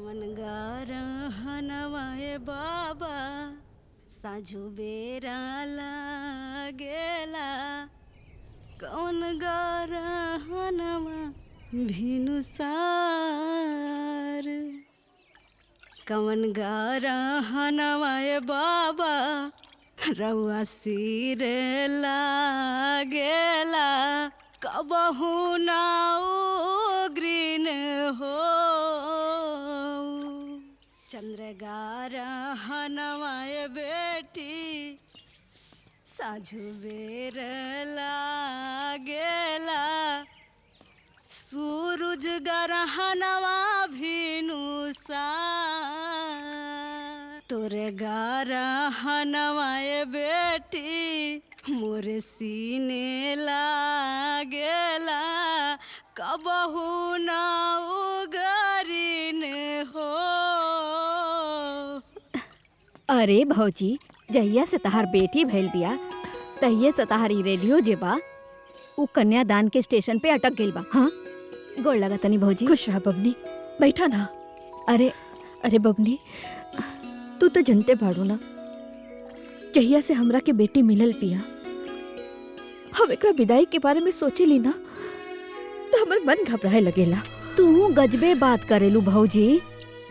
कवन गारहनवाए बाबा साझु बेरा लागेला कवन गारहनवा भिनुसार कवन गारहनवाए बाबा रउआ सिर लागेला कबहू ना उग्रीन हो चंद्रगारहनवाए बेटी साझु बेर लागेला सूरज गरहनवा भिनुसार तोरे गारहनवाए बेटी मोरे सीने लागेला कबहू ना उगरीन हो। अरे भौजी जहिया से तहार बेटी भइल बिया तहिए से तहारी रेडियो जे बा उ कन्यादान के स्टेशन पे अटक गइल बा। हाँ गोड़ लगा तनी भौजी। खुश रहा बबनी, बैठा ना। अरे अरे बबनी तू तो जनते बाड़ू ना जहिया से हमरा के बेटी मिलल पिया हम एकरा विदाई के बारे में सोचे ली ना तो हमर मन घबराए लगेला। तू गजबे बात करेलू भौजी।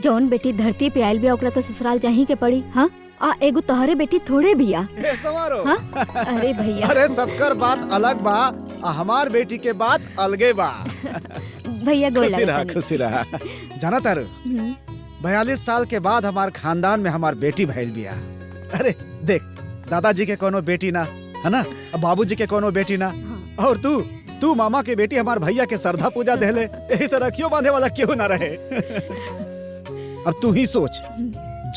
जौन बेटी धरती पे आयल बिया ओकरा तो ससुराल जाही के पड़ी। हाँ आ एगो तोहरे बेटी थोड़े बिया। हाँ? अरे भैया अरे सबकर बात अलग बा हमार बेटी के बात अलगे बा। भैया गोड़ खुशी लगा रहा तनी। खुशी रहा। जाना तारू 42 साल के बाद हमार खानदान में हमार बेटी भइल बिया। अरे देख दादाजी के कोनो बेटी ना है ना, बाबूजी के कोनो बेटी ना, और तू मामा के बेटी हमार भैया के श्रद्धा पूजा देले, यही से रखियो बांधे वाला क्यों ना रहे। अब तू ही सोच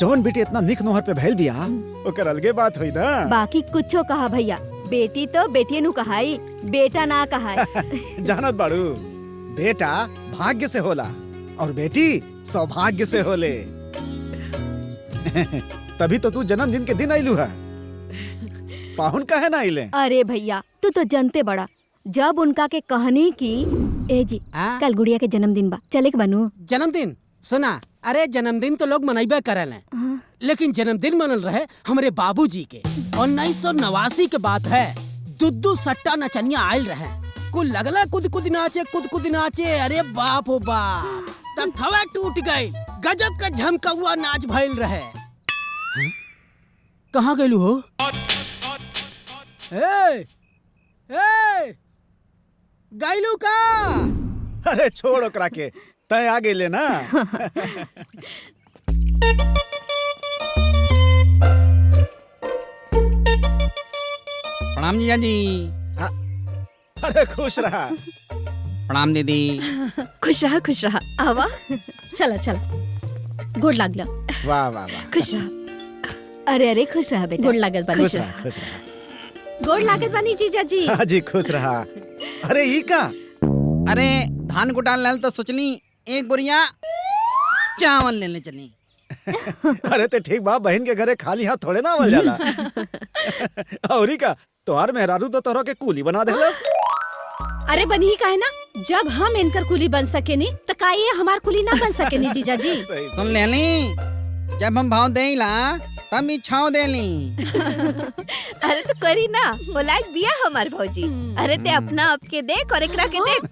जौन बेटी इतना निक नोहर पे भइल बिया ओकर अलगे बात हुई ना। बाकी कुछो कहा भैया, बेटी तो बेटी नु कहाई, बेटा ना कहाई। जानत बाड़ू बेटा भाग्य से होला और बेटी सौभाग्य से होले। तभी तो तू जन्मदिन के दिन आइलू है, पाहुन काहे ना आइले। अरे भैया तू तो जानते बड़ा, जब उनका के कहनी की ए जी कल गुड़िया के जन्मदिन बा चले के बनू। जन्मदिन सुना, अरे जन्मदिन तो लोग मनाइबे करल हैं, लेकिन जन्मदिन मनल रहे हमरे बाबूजी के 1989 के बात है। दुद्दू सट्टा नचनिया आयल रहे, कुल लगला कुद कुद नाचे। अरे बाप हो बाप, तख्तवा टूट गई, गजब का झमकौआ नाच भइल रहे। कहाँ गइलू हो? ए गइलू का? अरे छोड़ ओकरा के, तय आ गइले ना। प्रणाम जीजा जी। अरे खुश रहा। प्रणाम दीदी। खुश रहा आवा। चला चला गोड़ लागला। वाह वाह वाह। खुश रहा। अरे खुश रहा बेटा। गोड़ लागल बानी। खुश रहा खुश रहा। गोड़ लागल बानी जीजा जी। हाँ जी खुश रहा। अरे ई का? अरे धान कुटाल लाल तो सोचली एक बोरिया चावल लेने चली। अरे ते ठीक बा, बहन के घरे खाली हाथ थोड़े ना आवल जाला। और ई का तोहार मेहरारू तो तोहरा के कूली बना देलस। अरे बनी का है ना, जब हम इनकर कुली बन सकेनी तो का ये हमार कुली ना बन सकेनी जीजा जी। सुन लेली, जब हम भाव देला तब इच्छाओ देली। अरे तो करी ना, वो लायक बिया हमार भौजी। अरे ते अपना आपके देख और एकरा के देख।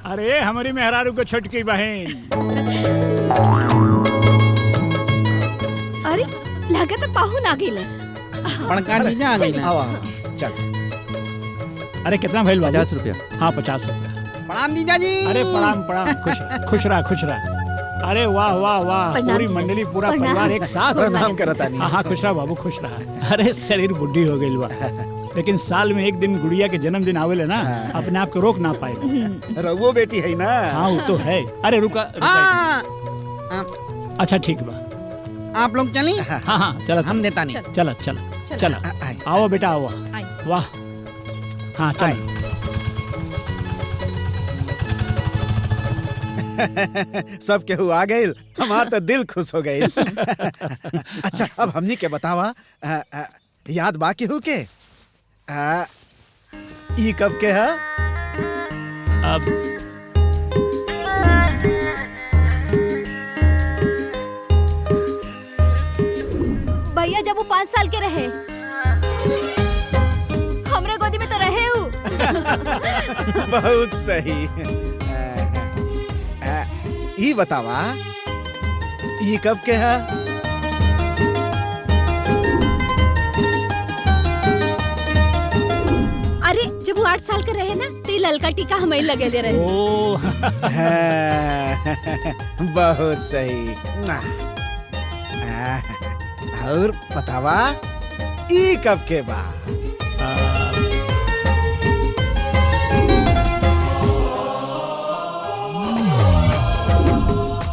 अरे हमारी मेहरारू को छोटकी बहन। अरे लगा तो पाहुन आ गइले। बड़का जीजा आ गई ना। आवा चल। अरे कितना भइल बाबू? 50 रुपया। हाँ 50 रुपया। प्रणाम जीजा जी। अरे प्रणाम प्रणाम। खुश रहा। अरे वाह वाह वाह, पूरी मंडली पूरा परिवार एक साथ प्रणाम करता नहीं। हाँ खुश रहा बाबू खुश रहा। अरे शरीर बुढ़ी हो गई बा, लेकिन साल में एक दिन गुड़िया के जन्मदिन आवेले ना, अपने आप को रोक ना पाए। रघुओ बेटी है ना। हाँ वो तो है। अरे रुका अच्छा ठीक बा, आप लोग चली। हाँ चलो हम देता नहीं। चला आओ बेटा आओ। वाह हाँ चल। सब केहू आ गइल, हमार तो दिल खुश हो गइल। अच्छा अब हमनी के बतावा, याद बा केहू के? ई कब के है? अब भैया जब वो 5 साल के रहे, हमरे गोदी में तो रहे हूँ। बहुत सही। ई बतावा, ई कब के है? अरे जब वो 8 साल के रहे ना तो ये ललका टीका हमें लगे ले रहे। ओ बहुत सही। और बतावा, ई कब के बा?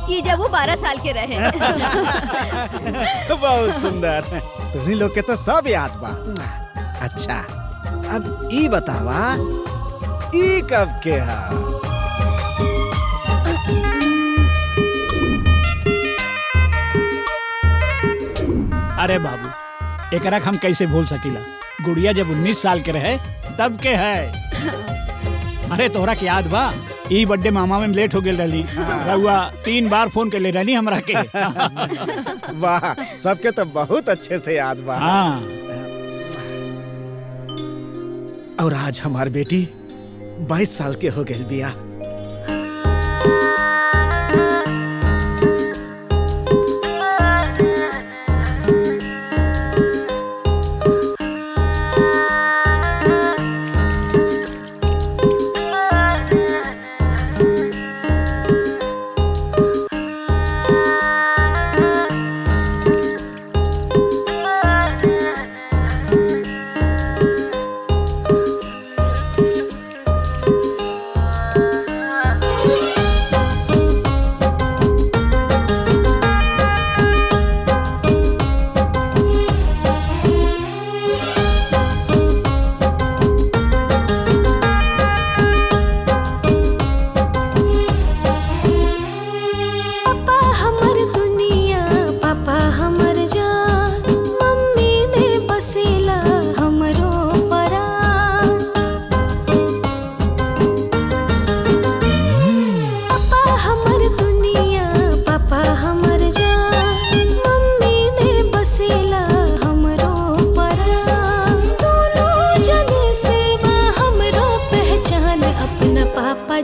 ये जब वो 12 साल के रहे। बहुत सुंदर। तुम्ही लोग के तो सब याद बा। अच्छा अब ई बतावा, ई कब के है? अरे बाबू, एकरा हम कैसे भूल सकीला? गुड़िया जब 19 साल के रहे तब के है। अरे तोहरा के याद बा, ई बर्थडे मामा में लेट हो गेल रही, रहुआ 3 बार फोन कर ले रही हमरा के। वाह, सबके तो बहुत अच्छे से याद बा। हाँ। और आज हमार बेटी 22 साल के हो गई बिया।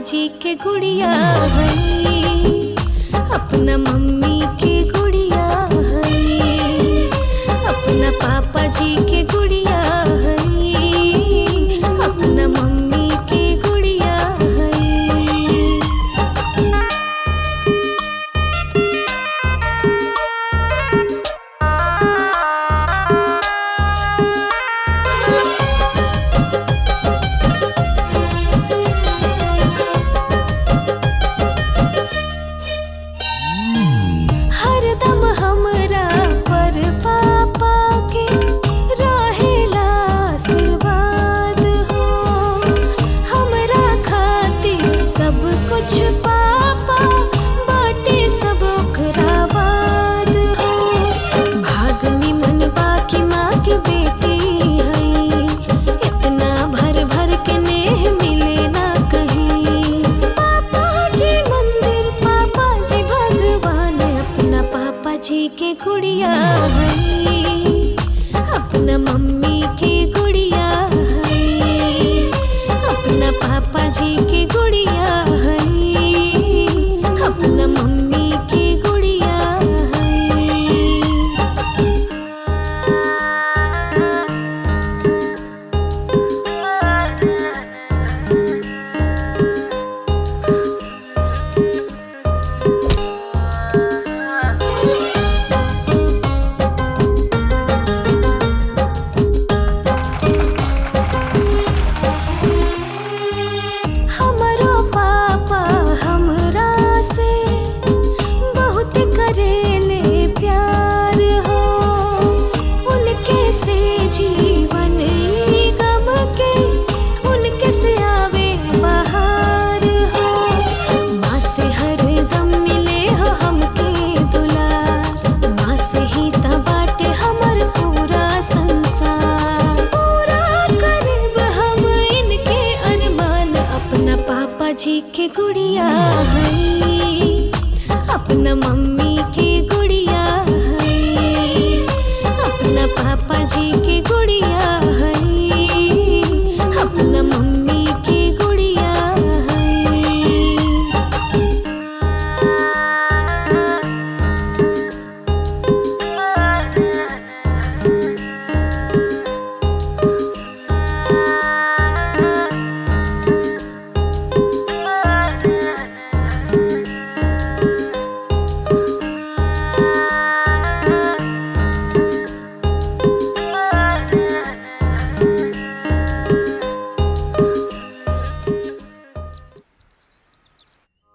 जी के गुड़िया है, अपना मम्मी के गुड़िया है, अपना पापा जी के गुड़िया है, अपना मम्मी के गुड़िया है। हरदम हमरा पर पापा के रहेला आशीर्वाद हो, हमरा खातिर सब कुछ पापा बाटे सब ओकरा बाद हो। भाग निमन बाकी माँ के बेटी है, इतना भर भर के नेह मिले ना कहीं। पापा जी मंदिर, पापा जी भगवान, अपना पापा जी के गुड़िया है, अपना मम्मी के गुड़िया है, अपना पापा जी के गुड़िया है, अपना मम्मी के गुड़िया है। से ही त बाटे हमर पूरा संसार। पूरा करीब हम इनके अरमान, अपना पापा जी के गुड़िया है, अपना मम्मी के गुड़िया है, अपना पापा जी के गुड़िया है, अपना मम्मी के गुड़िया है।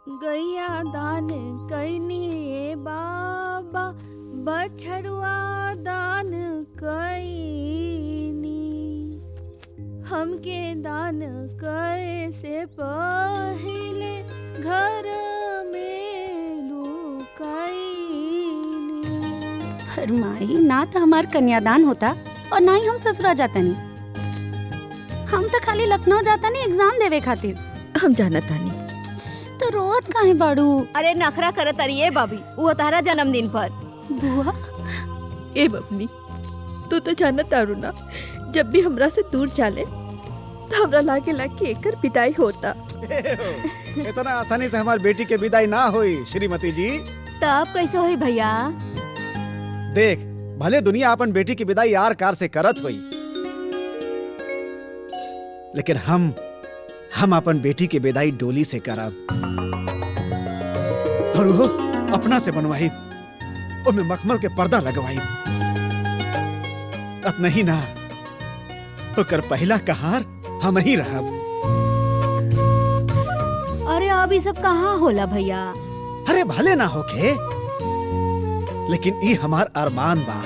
गैया दान कैनी बाबा, बछड़ुआ दान कैनी, हमके दान करे से पहले घर में लुकाईनी। फरमाई ना तो हमार कन्यादान होता और ना ही हम ससुरा जाता नहीं। हम तो खाली लखनऊ जाता नहीं एग्जाम देवे खातिर। हम जानत तानी। तो रोत काहे बाड़ू? अरे नखरा करत अरिए बाबी, वो तारा जन्मदिन पर। बुआ ए बबनी, तू तो जानत तारू ना, जब भी हमरा से दूर चाले तो हमरा लागे लागे एकर विदाई होता। इतना आसानी से हमारी बेटी के विदाई ना हुई श्रीमती जी। तब कैसे होई भैया? देख, भले दुनिया अपन बेटी की विदाई यार कार से करत हुई, लेकिन हम अपन बेटी की विदाई डोली से करब। और वो अपना से बनवाई, उनमें मखमल के पर्दा लगवाई। अत नहीं ना, ओकर पहला कहार हम ही रहब। अरे अब ये सब कहाँ होला भैया? अरे भले ना होके, लेकिन ई हमार अरमान बा,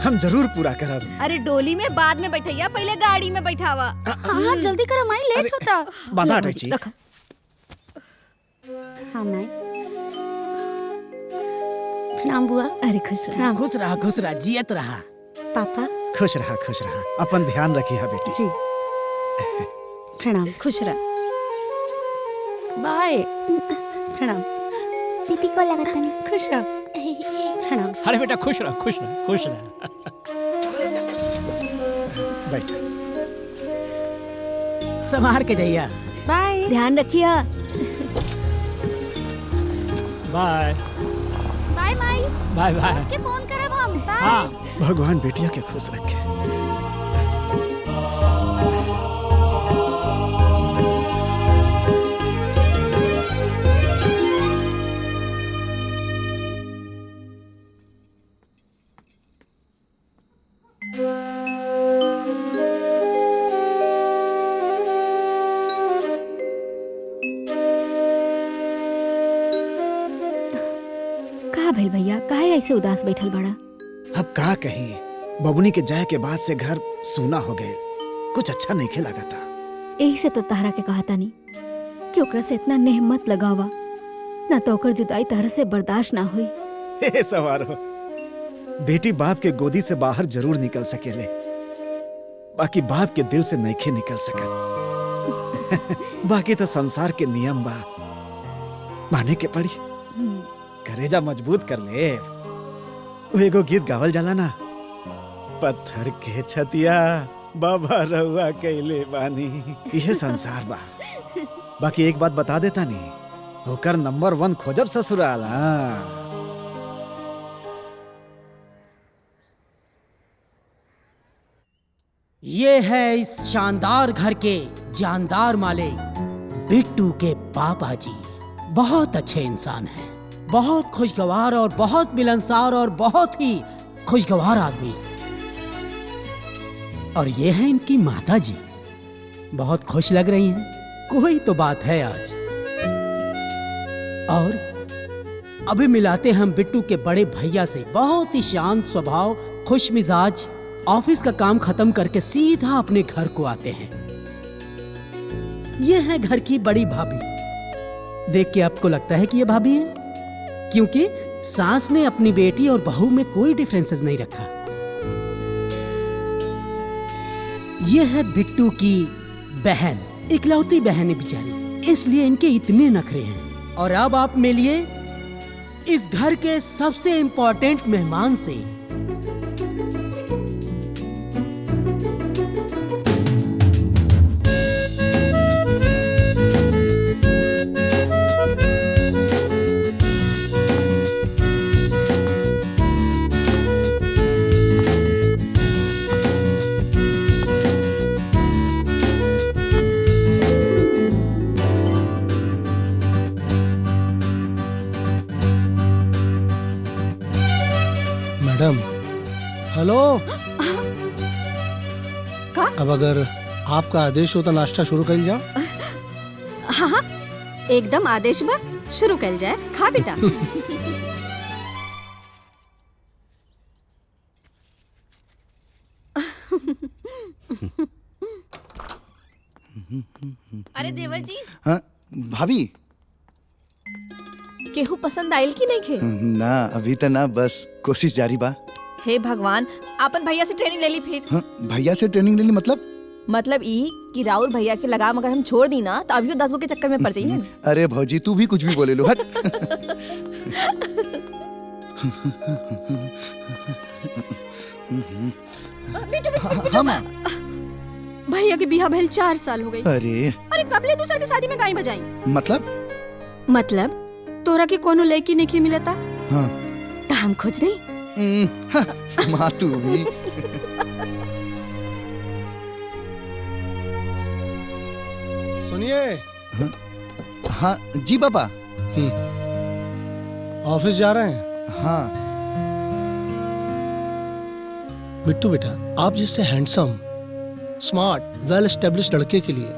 हम जरूर पूरा करब। अरे डोली में बाद में बैठैया, पहले गाड़ी में बैठावा। हाँ जल्दी कर, हमारी लेट होता। बाधा हटाई। हाँ माई, प्रणाम बुआ। अरे खुश रह। खुश रहा जियत रहा। पापा खुश रहा, अपन ध्यान रखिए बेटी। जी प्रणाम। खुश रह। बाय। प्रणाम। दीदी को लगा था नहीं। खुश रह। प्रणाम। अरे बेटा खुश रह, खुश रह, खुश रह। बैठ। संभार के जाइया। बाय। ध्यान रखिया। बाय बाय माई। Bye bye. के फोन करब हम। बाय। हाँ भगवान बेटिया के खुश रखे। कहा भइल भैया, काहे ऐसे उदास बैठल बड़ा? अब का कहीं, बबुनी के जाए के बाद से घर सूना हो गए, कुछ अच्छा नहीं खेला था। यही से तो तारा के कहता नहीं कि ओकरा से इतना नेह मत लगावा, ना तो ओकर जुदाई तारा से बर्दाश्त ना हुई। हे सवारो, बेटी बाप के गोदी से बाहर जरूर निकल सकेले, बाकी बाप के दिल से नइखे निकल सकत। बाकी तो संसार के नियम बा, माने के पड़ी। करेजा मजबूत कर ले। वो एगो गीत गावल जाला ना, पत्थर के छतिया बाबा रउआ कैले बानी। यह संसार बा। बाकी एक बात बता देता नहीं, होकर नंबर 1 खोजब ससुराल। ये है इस शानदार घर के जानदार मालिक बिट्टू के पापा जी। बहुत अच्छे इंसान हैं, बहुत खुशगवार और बहुत मिलनसार और बहुत ही खुशगवार आदमी। और ये है इनकी माता जी, बहुत खुश लग रही हैं। कोई तो बात है आज। और अभी मिलाते हम बिट्टू के बड़े भैया से, बहुत ही शांत स्वभाव, खुश मिजाज, ऑफिस का काम खत्म करके सीधा अपने घर को आते हैं। ये है घर की बड़ी भाभी। देख के आपको लगता है कि ये भाभी है, क्योंकि सास ने अपनी बेटी और बहू में कोई डिफरेंसेस नहीं रखा। ये है बिट्टू की बहन, इकलौती बहन है बेचारी, इसलिए इनके इतने नखरे हैं। और अब आप मिलिए इस घर के सबसे इम्पोर्टेंट मेहमान से। Madam hello. का? अब अगर आपका आदेश हो तो नाश्ता शुरू कर जाओ। हाँ हाँ एकदम आदेश बा, शुरू कर जाए। खा बेटा। अरे देवर जी, हाँ भाभी। केहू पसंद आयल की नहीं खे? ना अभी तो ना, बस कोशिश जारी बा। हे भगवान, अपन भैया से ट्रेनिंग ले ली फिर। हाँ, भैया से ट्रेनिंग ले ली मतलब ई कि राउर भैया के लगाम अगर हम छोड़ दी ना तो अभी 10 गो के चक्कर में पड़ जाइए। अरे भौजी तू भी कुछ भी बोले लो, हट। हाँ माँ। भैया के बिहा भइल 4 साल हो गई। अरे कबले दूसर के शादी में गाय बजाई? मतलब तोरा के कोनो लड़की नहीं मिलता? हाँ। तो हम खोज दे। माँ तू भी। सुनिए। हाँ जी पापा। ऑफिस जा रहे हैं? हाँ। बिट्टू बेटा, आप जिससे हैंडसम, स्मार्ट, वेल एस्टेब्लिश्ड लड़के के लिए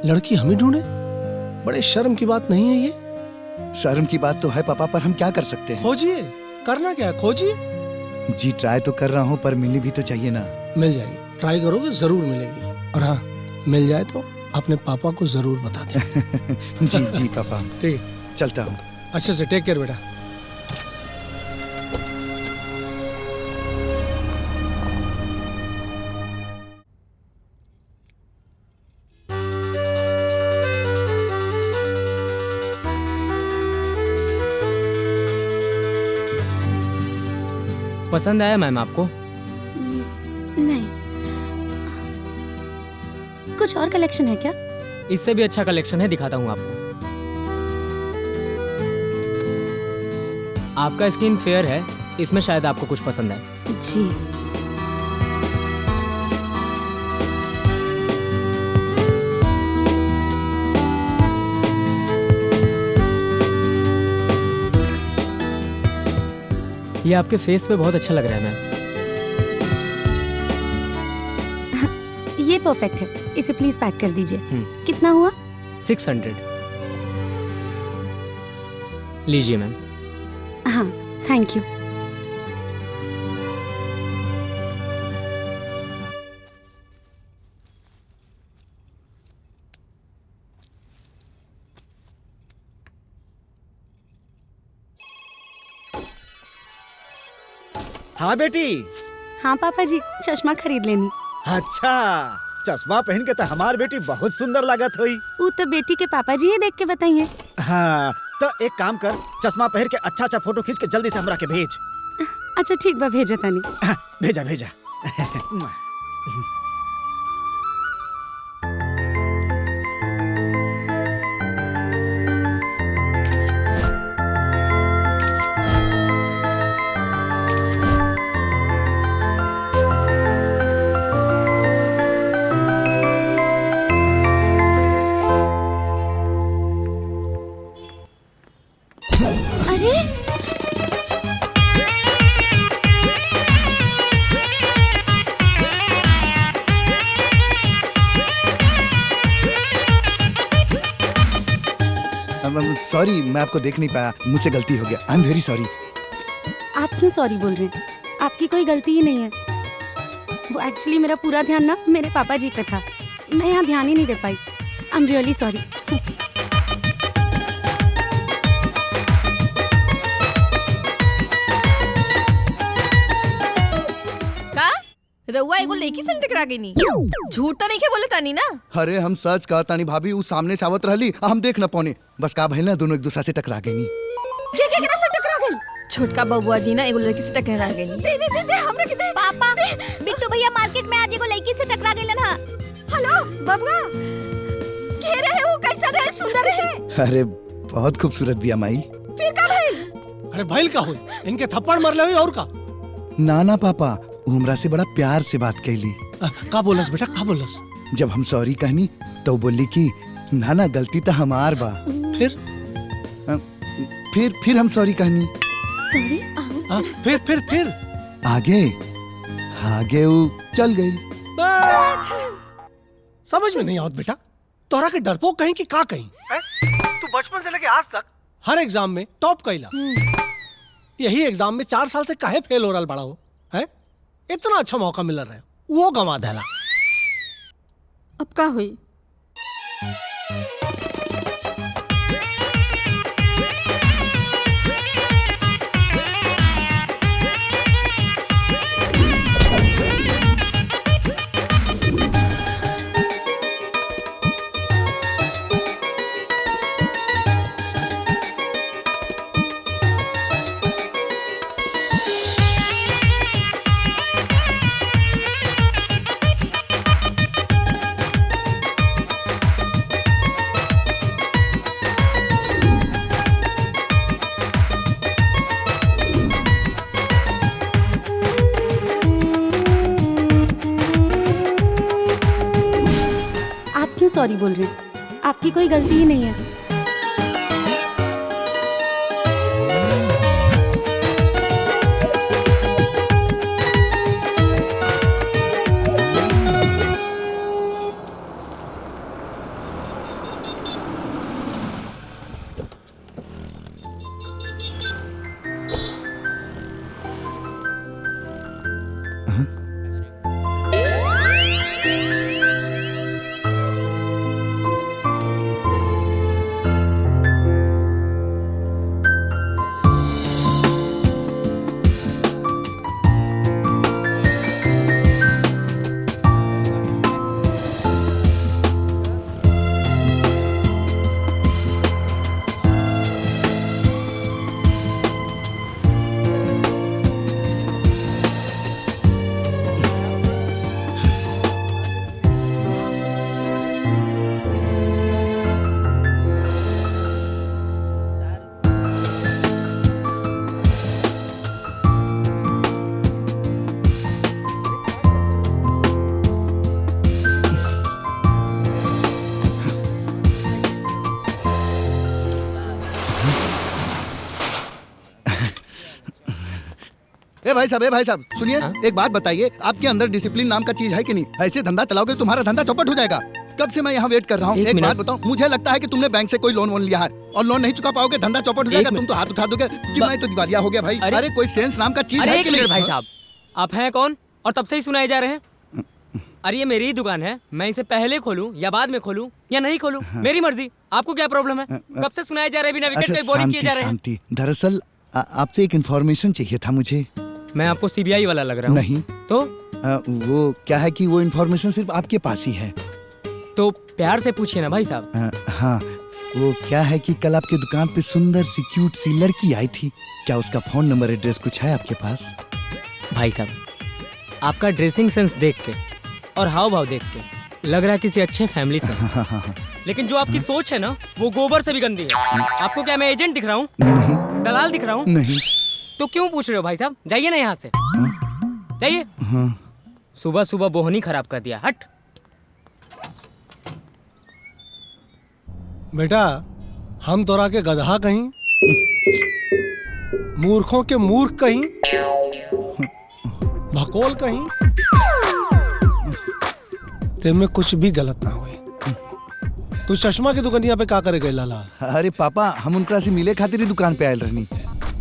लड़की हम ही ढूंढे? बड़े शर्म की बात नहीं है ये? शर्म की बात तो है पापा, पर हम क्या कर सकते हैं? खोजिए। करना क्या है, खोजिए। जी ट्राई तो कर रहा हूँ, पर मिलनी भी तो चाहिए ना। मिल जाएगी, ट्राई करोगे जरूर मिलेगी। और हाँ, मिल जाए तो अपने पापा को जरूर बता दें। जी जी पापा। ठीक, चलता हूँ। अच्छे से टेक केयर बेटा। पसंद आया मैम आपको? नहीं। कुछ और कलेक्शन है क्या? इससे भी अच्छा कलेक्शन है, दिखाता हूँ आपको। आपका स्किन फेयर है, इसमें शायद आपको कुछ पसंद आए। जी। ये आपके फेस पे बहुत अच्छा लग रहा है मैम। ये परफेक्ट है, इसे प्लीज पैक कर दीजिए। कितना हुआ? 600। लीजिए मैम। हाँ थैंक यू। हाँ बेटी। हाँ पापा जी, चश्मा खरीद लेनी। अच्छा, चश्मा पहन के तो हमार बेटी बहुत सुंदर लागत हुई। वो तो बेटी के पापा जी ही देख के बताइए। हाँ, तो एक काम कर, चश्मा पहन के अच्छा अच्छा फोटो खींच के जल्दी से हमरा के भेज। अच्छा ठीक बा, भेजा तानी। भेजा भेजा। सॉरी, मैं आपको देख नहीं पाया, मुझसे गलती हो गया। I am very sorry. आप क्यों सॉरी बोल रहे हैं? आपकी कोई गलती ही नहीं है। वो एक्चुअली मेरा पूरा ध्यान ना मेरे पापा जी पे था, मैं यहाँ ध्यान ही नहीं दे पाई। I am really sorry. रउआ एगो लड़की से टकरा गई नी। झूठ तो नहीं के बोले तानी ना। अरे हम सच कहा तानी भाभी, उ सामने से आवत रहली, हम देख न पौने, बस का भइल ना दोनों एक दूसरे से टकरा गई। के केकरा से टकरा गई? छोटका बबुआ जी ना एगो लड़की से टकरा गई। दे हमरा के दे। पापा बिट्टू भैया मार्केट में आज एगो लड़की से टकरा गइलन हा। हेलो बबुआ, के रहे वो, कैसा रहे, सुंदर रहे? अरे बहुत खूबसूरत बिया माई। फिर का भइल? अरे भइल का हुई, इनके थप्पड़ मार ले हुई और का? ना पापा, वो हमरा से बड़ा प्यार से बात कैली। का बोलस बेटा, का बोलस? जब हम सॉरी कहनी तो बोली कि ना गलती तो हमार बा। फिर हम सॉरी कहनी। सॉरी? फिर आगे वो चल गई। समझ में नहीं आवत बेटा, तोरा के डरपोक कहीं कि का कहीं? तू बचपन से लेके आज तक हर एग्जाम में टॉप कैला, यही एग्जाम में 4 साल से काहे फेल हो रहा बड़ा हो है? इतना अच्छा मौका मिल रहा है, वो गंवा देला। अब का हुई? सॉरी बोल रहे हैं, आपकी कोई गलती ही नहीं है। भाई साहब सुनिए, एक बात बताइए, आपके अंदर डिसिप्लिन नाम का चीज है कि नहीं? ऐसे धंधा चलाओगे तुम्हारा धंधा चौपट हो जाएगा। कब से मैं यहाँ वेट कर रहा हूँ। एक बात बताओ, मुझे लगता है कि तुमने बैंक से कोई लोन लिया है और लोन नहीं चुका पाओगे, धंधा चौपट हो जाएगा। तुम तो हाथ उठा दोगे कि मैं तो दिवालिया हो गया। भाई अरे कोई सेंस नाम का चीज है कि नहीं? भाई साहब, आप हैं कौन और तब से ही सुनाए जा रहे हैं? अरे ये मेरी ही दुकान है, मैं इसे पहले खोलूं या बाद में खोलूं या नहीं खोलूं, मेरी मर्जी। आपको क्या प्रॉब्लम है? कब से सुनाए जा रहे हैं बिना विकेट पे बोलिंग किए जा रहे हैं? दरअसल आपसे एक इन्फॉर्मेशन चाहिए था मुझे। मैं आपको सीबीआई वाला लग रहा हूँ? नहीं तो वो क्या है कि वो इन्फॉर्मेशन सिर्फ आपके पास ही है। तो प्यार से पूछिए ना भाई साहब। हाँ, वो क्या है कि कल आपके दुकान पे सुंदर सी क्यूट सी लड़की आई थी, क्या उसका फोन नंबर एड्रेस कुछ है आपके पास? भाई साहब, आपका ड्रेसिंग सेंस देख के और हाव भाव देख के लग रहा है किसी अच्छे फैमिली से। लेकिन जो आपकी सोच है ना, वो गोबर से भी गंदी है। आपको क्या मैं एजेंट दिख रहा हूँ? दलाल दिख रहा हूँ? नहीं। तो क्यों पूछ रहे हो भाई साहब? जाइए ना यहाँ से, जाइए। सुबह सुबह बोहनी खराब कर दिया, हट। बेटा, हम तोरा के गधा कहीं, मूर्खों के मूर्ख कहीं, भकोल कहीं, तेमें कुछ भी गलत ना हुए। तू चश्मा की दुकानिया पे का करे गए लाला? अरे पापा, हम उनका से मिले खातिर ही दुकान पे आयल रहनी।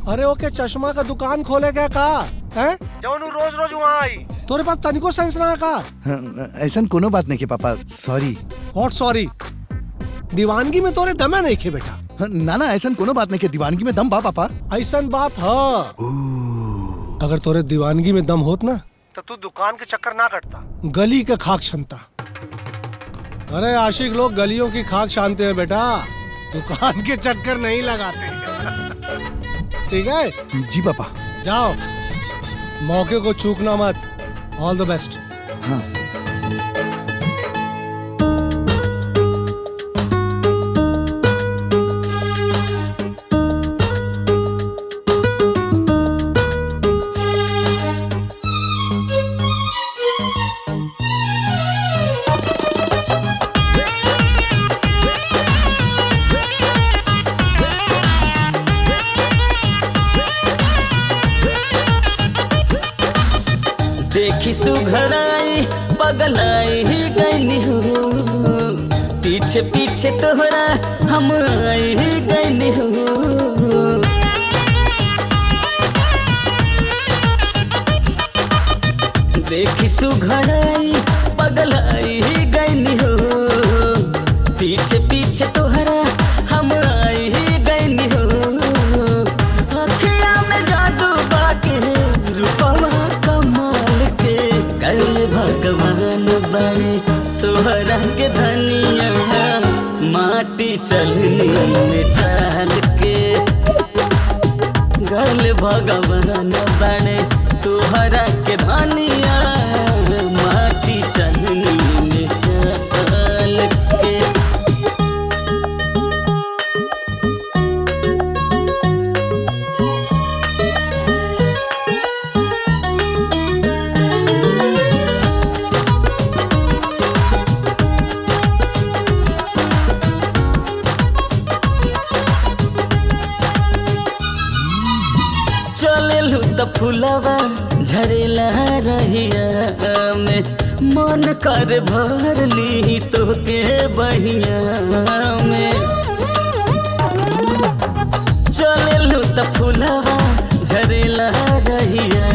अरे ओके, चश्मा का दुकान खोले क्या का है? जौन रोज रोज वहाँ आई, तोरे पास तनिको सेंस ना का? ऐसा कोनो बात नहीं के पापा, सॉरी। What sorry? दीवानगी में तोरे दम नहीं खे बेटा। ना ऐसा कोनो बात नहीं के, दीवानगी में दम बा पापा। ऐसा बात है। अगर तोरे दीवानगी में दम होत ना तो तू दुकान के चक्कर ना कटता, गली के खाक छनता। अरे आशिक लोग गलियों की खाक छानते हैं बेटा, दुकान के चक्कर नहीं लगाते। ठीक है जी पापा। जाओ, मौके को चूकना मत। ऑल द बेस्ट। हाँ। देखी सुघराई पगलाई ही गईनी हूँ, पीछे पीछे तोहरा हम आई ही गईनी हूँ। देखी सुघराई पगलाई ही गईनी हूँ, पीछे पीछे तोहरा हम आई ही गईनी हूँ। अखियाँ में जादू बाके रूपवा भगवान बने तोहरा के धनिया, माटी चलनी में चाल के। गल भगवान बने तोहरा के धनिया, माटी चलनी में चाल के। फुलवा झरेला रहिया में, मन कर भर ली तो के बहिया में। चले त फुलवा झरेला रहिया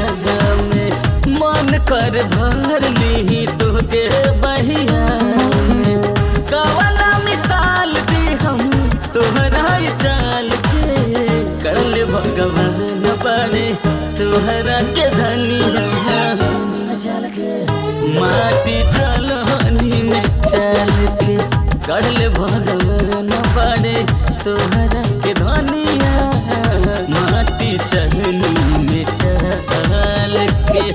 में, मन कर भर ली तो के बहिया में। कवना मिसाल दी हम तोहरा चाल के, कर भगवान बने तोहरा के धनिया, माटी चलनी में चल के। कर भगवान बने तोहरा के धनिया, माटी चलनी में चल के।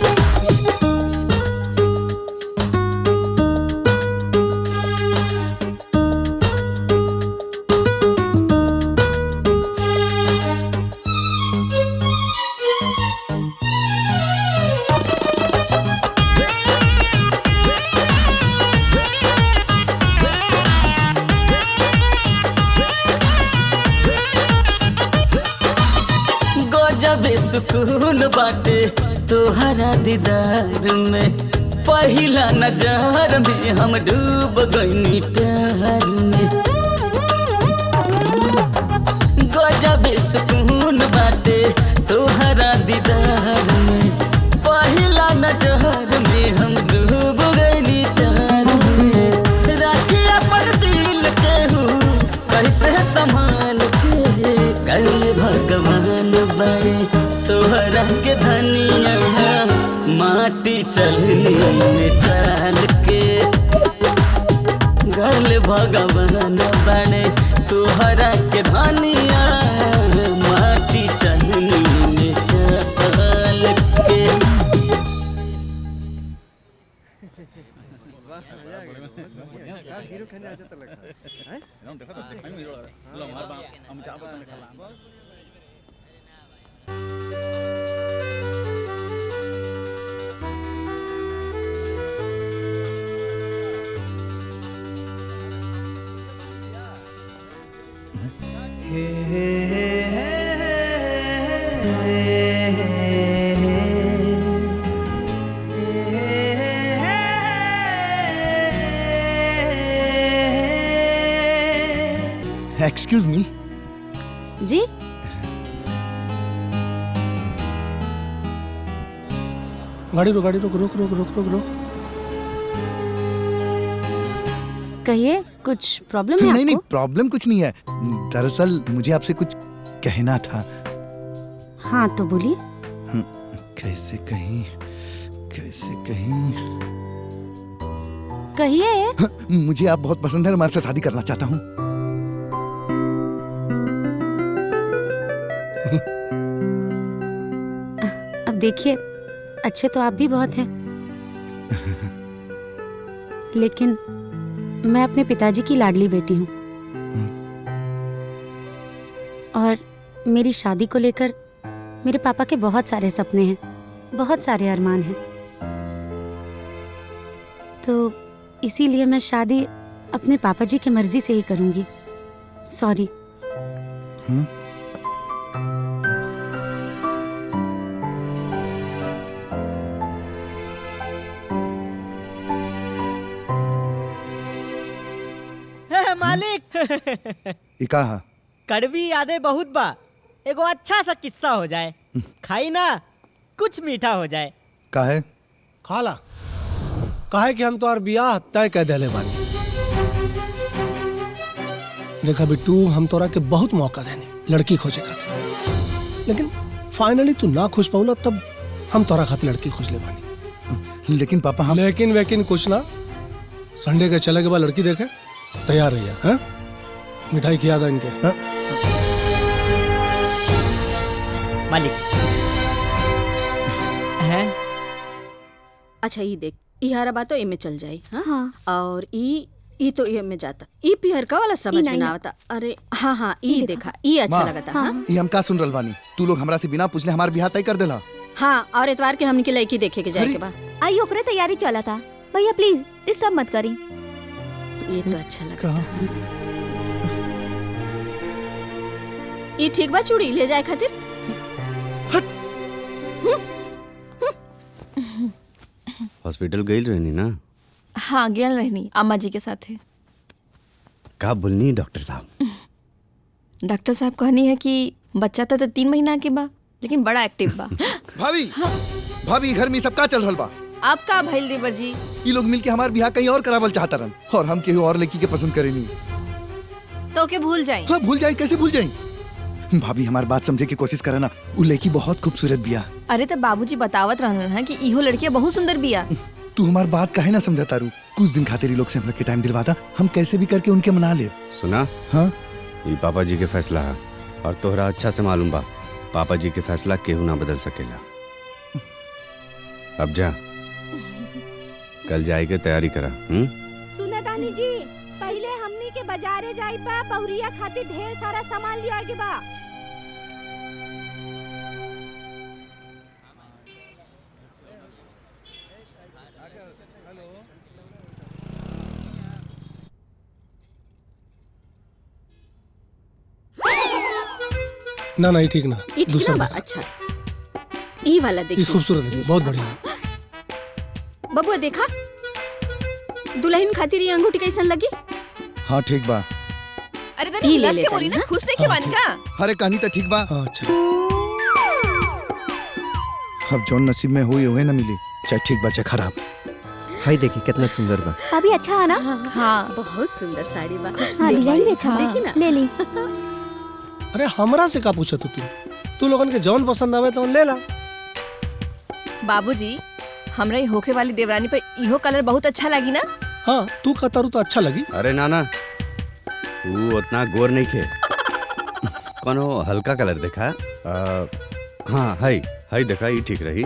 सुकून बाटे तोहरा दीदार में, पहिला नजर में हम डूब गईनी प्यार में। गजब सुकून बाटे तोहरा दीदार में, पहिला नजर में हम डूब गईनी प्यार में। राखी अपन दिल के हूँ कैसे संभाल के, कर भगवान बड़े तोहरा के धनिया, माटी चलनी में चाल के। गल भगवान बने तोहरा के धनिया, माटी चलनी में चाल के। Excuse me. जी गाड़ी रुक, गाड़ी रुक, रुक रुक रुक रुक रुक। कहिए, कुछ प्रॉब्लम है? नहीं नहीं, प्रॉब्लम कुछ नहीं है। दरअसल मुझे आपसे कुछ कहना था। हाँ तो बोलिए। कैसे कहीं कैसे कहीं कहिए। मुझे आप बहुत पसंद है, मैं आपसे शादी करना चाहता हूँ। अब देखिए, अच्छे तो आप भी बहुत हैं, लेकिन मैं अपने पिताजी की लाडली बेटी हूँ और मेरी शादी को लेकर मेरे पापा के बहुत सारे सपने हैं, बहुत सारे अरमान हैं। तो इसीलिए मैं शादी अपने पापा जी की मर्जी से ही करूँगी। सॉरी। मालिक ई कहा कड़वी यादें बहुत बा, एगो अच्छा सा किस्सा हो जाए, खाई ना कुछ मीठा हो जाए। काहे खाला काहे कि हम तो बियाह तय कह देले बानी। देखा बिट्टू, हम तोरा के बहुत मौका देने लड़की खोजे खातिर, लेकिन फाइनली तू ना खुश पौला, तब हम तोरा खातिर लड़की खोज ले बानी। लेकिन पापा हम लेकिन कुछ ना, संडे के चले के बाद लड़की देखे तैयार रहिए। हाँ, मिठाई खिया दो इनके। हाँ? मालिक है अच्छा, ये देख, ई हरा बात तो इमे चल जाई। हाँ? और ई तो ये में जाता, ई पिहर का वाला समझ में ना आता। अरे हाँ हाँ, ई देखा, ई अच्छा लगता। हाँ? ई हम का सुन रहल बानी, तू लोग हमरा से बिना पूछले हमार बियाह तय कर देला। हाँ, और इतवार के हमनी के लड़की देखे के जाए के बा। आई ओकरे तैयारी चला था। भैया प्लीज डिस्टर्ब मत करी। ये तो अच्छा लगा। ये ठीक बा, चूड़ी ले जाए खातिर। हॉस्पिटल गई रहनी ना? हाँ, गेल रहनी अम्मा जी के साथ है। का बोलनी डॉक्टर साहब? डॉक्टर साहब कहनी है कि बच्चा तो 3 महीना के बा, लेकिन बड़ा एक्टिव बा। भाभी भाभी, घर में सब का चल रहल बा? आप का भइल देवर जी? ये लोग मिलके हमार बियाह कहीं और करावल चाहता रहन, और हम केहू और लड़की के पसंद करेनी। तो के भूल जाई? हाँ, भूल जाई, कैसे भूल जाई? भाभी हमार बात समझे की कोशिश करे ना, वो लड़की बहुत खूबसूरत बिया। अरे तो बाबूजी बतावत रहन है कि इहो लड़किया बहुत सुंदर बिया। तू हमार बात काहे ना समझा तारू? कुछ दिन खातिर ये लोग से हमरा के टाइम दिलवाता, हम कैसे भी करके उनके मना ले। सुना? हाँ, ये पापा जी के फैसला है, और तोहरा अच्छा से मालूम बा पापा जी के फैसला केहू ना बदल सकेला। अब जा, कल जाए के तैयारी करा। सुनतानी जी, पहले हमनी के बाजारे जाई बा, बहुरिया खातिर ढेर सारा सामान लिया के बा। ना नहीं ठीक ना, ई ठीक ना बा। अच्छा, ई वाला देखिए, खूबसूरत है, बहुत बढ़िया। बबुआ देखा, दुल्हन खातिर ये अंगूठी कैसन लगी? हाँ ठीक बा। अरे तनी हिलास के बोली ना, खुश नहीं खिवानी का? अरे कहानी तो ठीक बा। अच्छा, अब जौन नसीब में हुई हुए ना मिली, चाहे ठीक बा चाहे खराब। हाय देखी कितना सुंदर बा। अभी अच्छा है ना? हाँ, बहुत सुंदर साड़ी बा। हाँ, डिजाइन भी अच्छा बा। देखी ना, ले ली। अरे हमरा से का पूछा तू लोगन के जौन पसंद आवे तो ले ला। बाबूजी, हमरा ये होके वाली देवरानी पर इहो कलर बहुत अच्छा लगी ना? हाँ, तू कहता तो अच्छा लगी। अरे नाना, तू उतना गोर नहीं खे, कोनो हल्का कलर देखा। हाँ, हाय देखा, ये ठीक रही।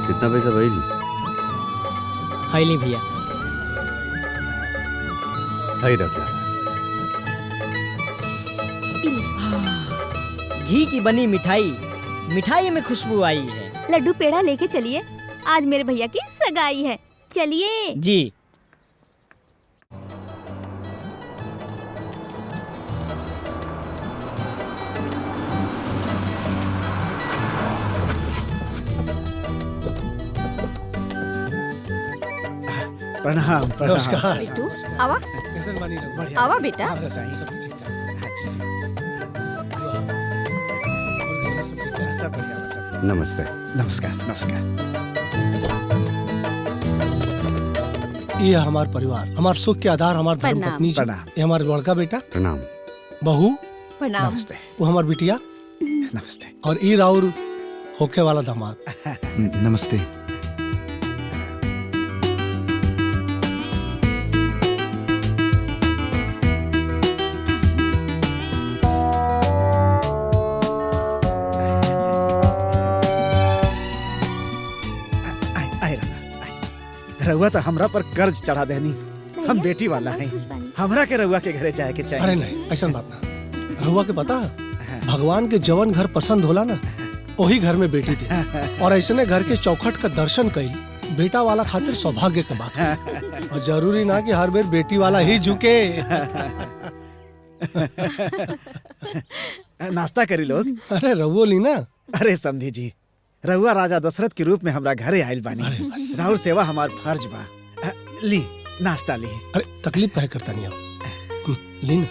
कितना पैसा भाई? हाई ली भैया। हाई रख ला। घी की बनी मिठाई, मिठाई में खुशबू आई है। लड्डू पेड़ा लेके चलिए, आज मेरे भैया की सगाई है। चलिए जी। प्रणाम प्रणाम। नमस्कार। बिट्टू आवा कैसे बानी रघु? आवा बेटा। सब बढ़िया सब। नमस्ते। नमस्कार नमस्कार। ये हमार परिवार, हमार सुख के आधार, हमार धर्म प्रणाम। पत्नी जी। प्रणाम। ये हमार बड़का बेटा प्रणाम। बहू प्रणाम। नमस्ते। वो हमार बिटिया नमस्ते। और ई राउर होके वाला दामाद। नमस्ते। रउआ तो हमरा पर कर्ज चढ़ा देनी। हम बेटी वाला हैं, हमरा के रउआ के घरे जाए के चाहिए। अरे नहीं, ऐसा बात ना। रहुआ के पता है, भगवान के जवन घर पसंद होला ना, वही घर में बेटी दे। और ऐसे घर के चौखट का दर्शन कई बेटा वाला खातिर सौभाग्य के बात है। और जरूरी ना कि हर बेर बेटी वाला ही झुके। नाश्ता करी लोग। अरे रहुओ ली ना। अरे समधी जी, रहुआ राजा दशरथ के रूप में हमरा घरे आयल बानी। राहुल सेवा हमार फर्ज बा। ली नाश्ता ली। अरे तकलीफ काहे करता नहीं आप? ली ना।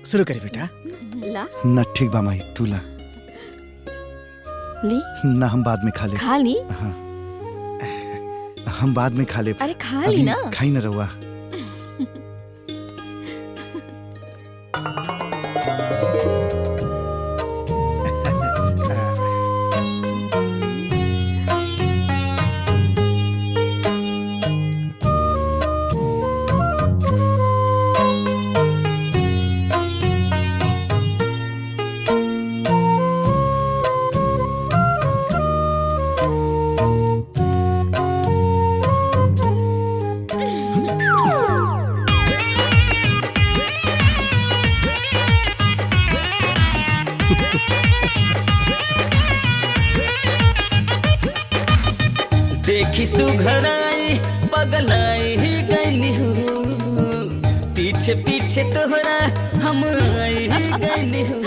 शुरू करी बेटा। ला ना ठीक बा माई, तू ला। ली ना हम बाद में खा ले। खा ली। हाँ हम बाद में खा ले। अरे खा ली ना। खाई ना रहुआ। देखी सुघराई पगलाई ही गईनी हूँ, पीछे पीछे तोहरा हम आई ही गईनी हूँ।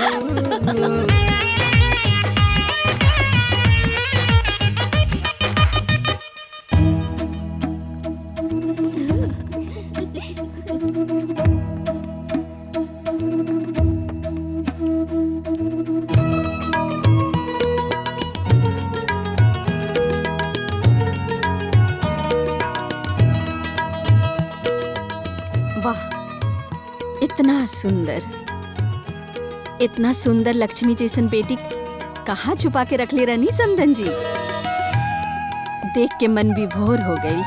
वाह, इतना सुंदर लक्ष्मी जैसन बेटी कहाँ छुपा के रख ले रहनी समधन जी। देख के मन विभोर हो गई।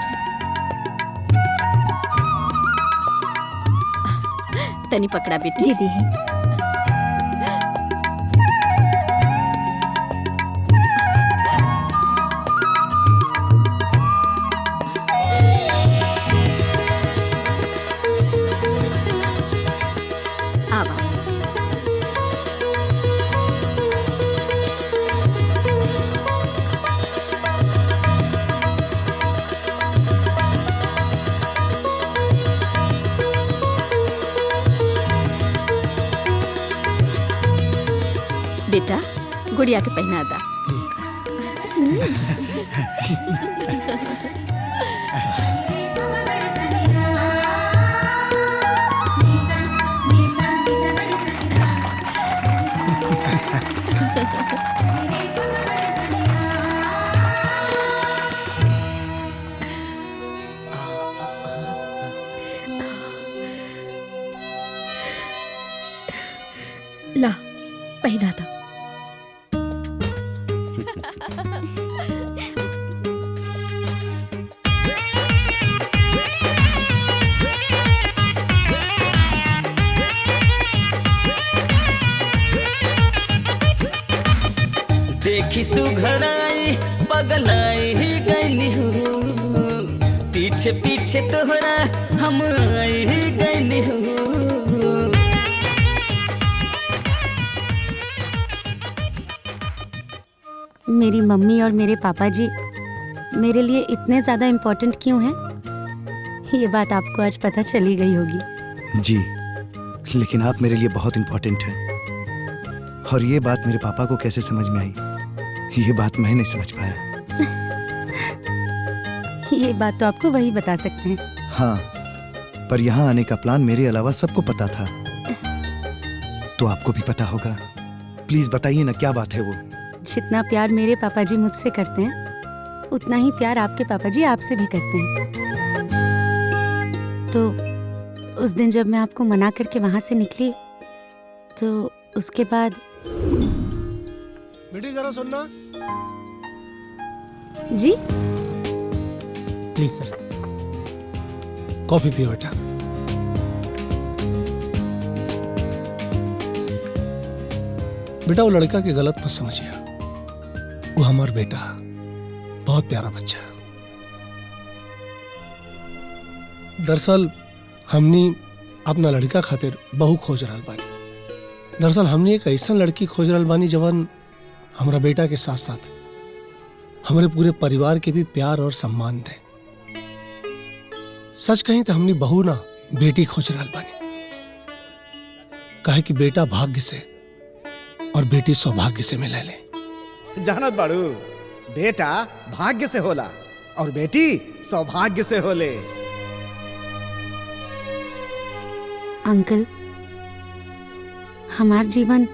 तनी पकड़ा बेटी। जी दी है। बेटा गुड़िया के पहना दा। ला पहना था। देखी सुघराई पगलाई ही गईनी हूँ, पीछे पीछे तोहरा हम आई ही गईनी हूँ। मेरी मम्मी और मेरे पापा जी मेरे लिए इतने ज़्यादा इम्पोर्टेंट क्यों हैं? ये बात आपको आज पता चली गई होगी। जी, लेकिन आप मेरे लिए बहुत इम्पोर्टेंट हैं। और ये बात मेरे पापा को कैसे समझ में आई, ये बात मैं नहीं समझ पाया। ये बात तो आपको वही बता सकते हैं। हाँ, पर यहाँ आने का प्लान मेरे अलावा सबको पता था, तो आपको भी पता होगा। प्लीज बताइए ना, क्या बात है वो? जितना प्यार मेरे पापा जी मुझसे करते हैं उतना ही प्यार आपके पापा जी आपसे भी करते हैं। तो उस दिन जब मैं आपको मना करके वहां से निकली तो उसके बाद। बेटी जरा सुनना। जी प्लीज सर, कॉफी पियो बेटा। बेटा वो लड़का के गलत मत समझिए, वो हमारा बेटा, बहुत प्यारा बच्चा। दरअसल हमनी अपना लड़का खातिर बहू खोज रहल बानी। दरअसल हमनी एक ऐसा लड़की खोज रहल बानी जवन हमारा बेटा के साथ साथ हमारे पूरे परिवार के भी प्यार और सम्मान दे। सच कहीं तो हमनी बहू ना बेटी खोज रहल बानी, काहे कि बेटा भाग्य से और बेटी सौभाग्य से मिले ले। जानत बाड़ू, बेटा भाग्य से होला और बेटी सौभाग्य से होले। अंकल, हमार जीवन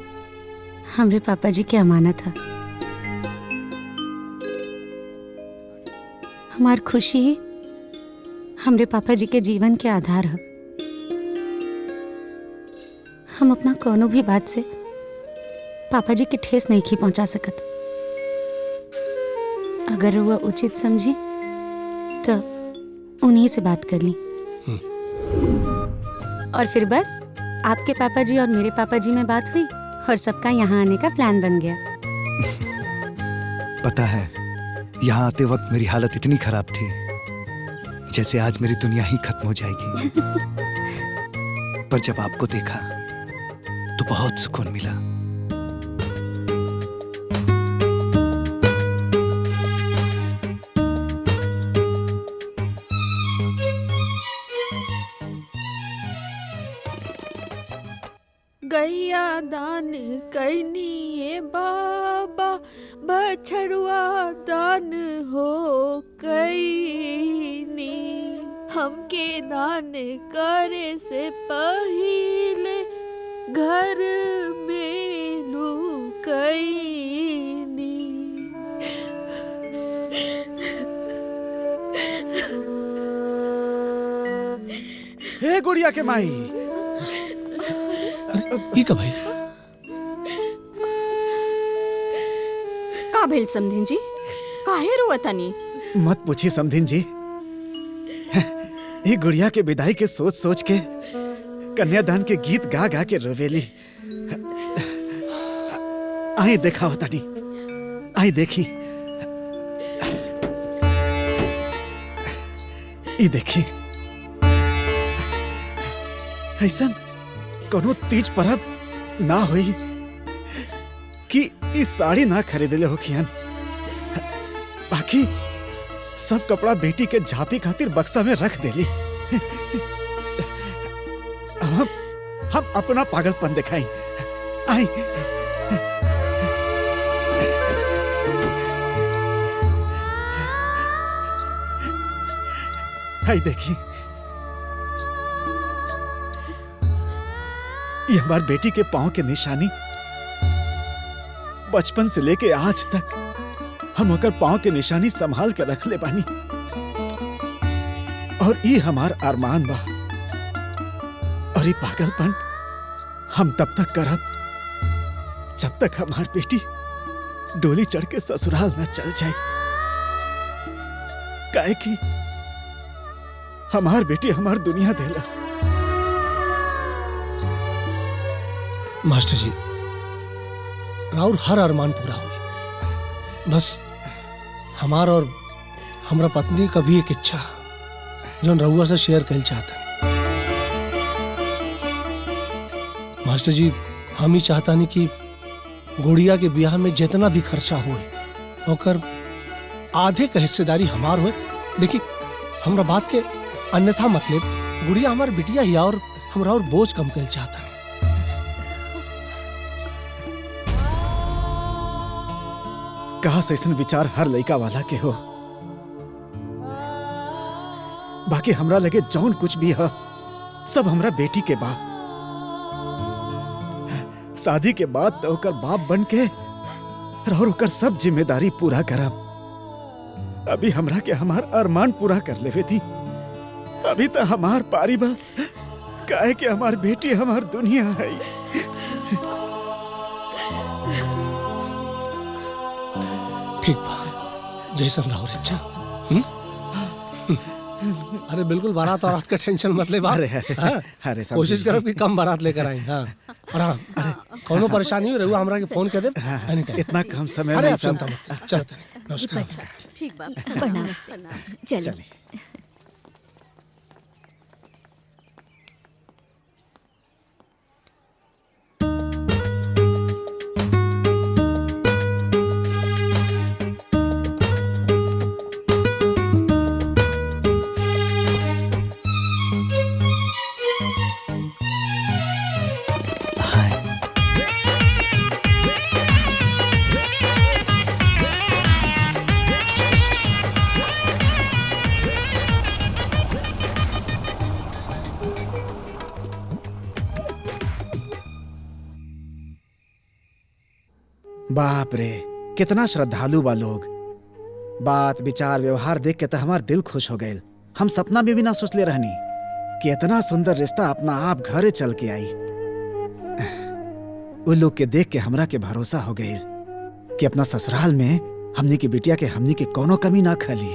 हमरे पापा जी के अमानत है। हमार खुशी ही हमरे पापा जी के जीवन के आधार है। हम अपना कोनो भी बात से पापा जी की ठेस नहीं की पहुंचा सकत। अगर वो उचित समझी तो उन्हीं से बात कर ली। और फिर बस आपके पापा जी और मेरे पापा जी में बात हुई और सबका यहाँ आने का प्लान बन गया। पता है, यहाँ आते वक्त मेरी हालत इतनी खराब थी जैसे आज मेरी दुनिया ही खत्म हो जाएगी। पर जब आपको देखा तो बहुत सुकून मिला। गैया दान कैनी ये बाबा, बछड़ुआ दान हो कैनी। हमके दान करे से पहिले घर में लुकैनी। हे गुड़िया के माई, ई का भाई का भेल समधिन जी? काहे रोवतानी? मत पूछी समधिन जी, ये गुड़िया के विदाई के सोच सोच के कन्यादान के गीत गा गा के रोवेली। आई देखा होता नहीं, आई देखी, ये देखी, ऐसा कोनो तीज परब ना हुई कि इस साड़ी ना खरीदले हो खियन। बाकी सब कपड़ा बेटी के झापी खातिर बक्सा में रख देली। अब हम अपना पागलपन दिखाई। आई आई देखी, ये हमारी बेटी के पांव के निशानी। बचपन से लेके आज तक हम ओकर पांव के निशानी संभाल के रख ले बानी। और ये हमार अरमान बा, और ये पागलपन हम तब तक करब जब तक हमार बेटी डोली चढ़ के ससुराल न चल जाए। काहे कि हमार बेटी हमार दुनिया देलस। मास्टर जी, राउर हर अरमान पूरा हुई। बस हमार और हमरा पत्नी का भी एक इच्छा जो रउआ से शेयर कर चाहता। मास्टर जी, हम ही चाहता नहीं कि गुड़िया के ब्याह में जितना भी खर्चा हुए ओकर आधे का हिस्सेदारी हमार हुए। देखिए, हमरा बात के अन्यथा मतलब गुड़िया हमार बिटिया ही और हमरा और बोझ कम कर चाहता है। कहा ऐसा विचार हर लड़का वाला के हो, बाकी हमरा लगे जौन कुछ भी है सब हमरा बेटी के बा। शादी के बाद तो ओकर बाप बन के और ओकर सब जिम्मेदारी पूरा करब। अभी हमरा के हमार अरमान पूरा कर लेवे थी। अभी तो हमार पारी बा, काहे कि हमार बेटी हमार दुनिया है। ठीक बा, जैसन रहो रे अच्छा। अरे बिल्कुल बारात और रात का टेंशन मत ले बा। अरे कोशिश करो कि कम बारात लेकर आए। हाँ और हाँ, कोनो परेशानी हो रही हमरा के फोन कर दे। इतना कम समय अरे में आप सब चिंता मत। चलते नमस्कार। ठीक बा। प्रणाम। चलिए। बाप रे, कितना श्रद्धालु बा लोग। बात विचार व्यवहार देख के तो हमार दिल खुश हो गए। हम सपना में भी ना सोच ले रहनी कि इतना सुंदर रिश्ता अपना आप घरे चल के आई। उन लोग के देख के हमरा के भरोसा हो गए कि अपना ससुराल में हमनी की बिटिया के हमनी के कोनो कमी ना खली।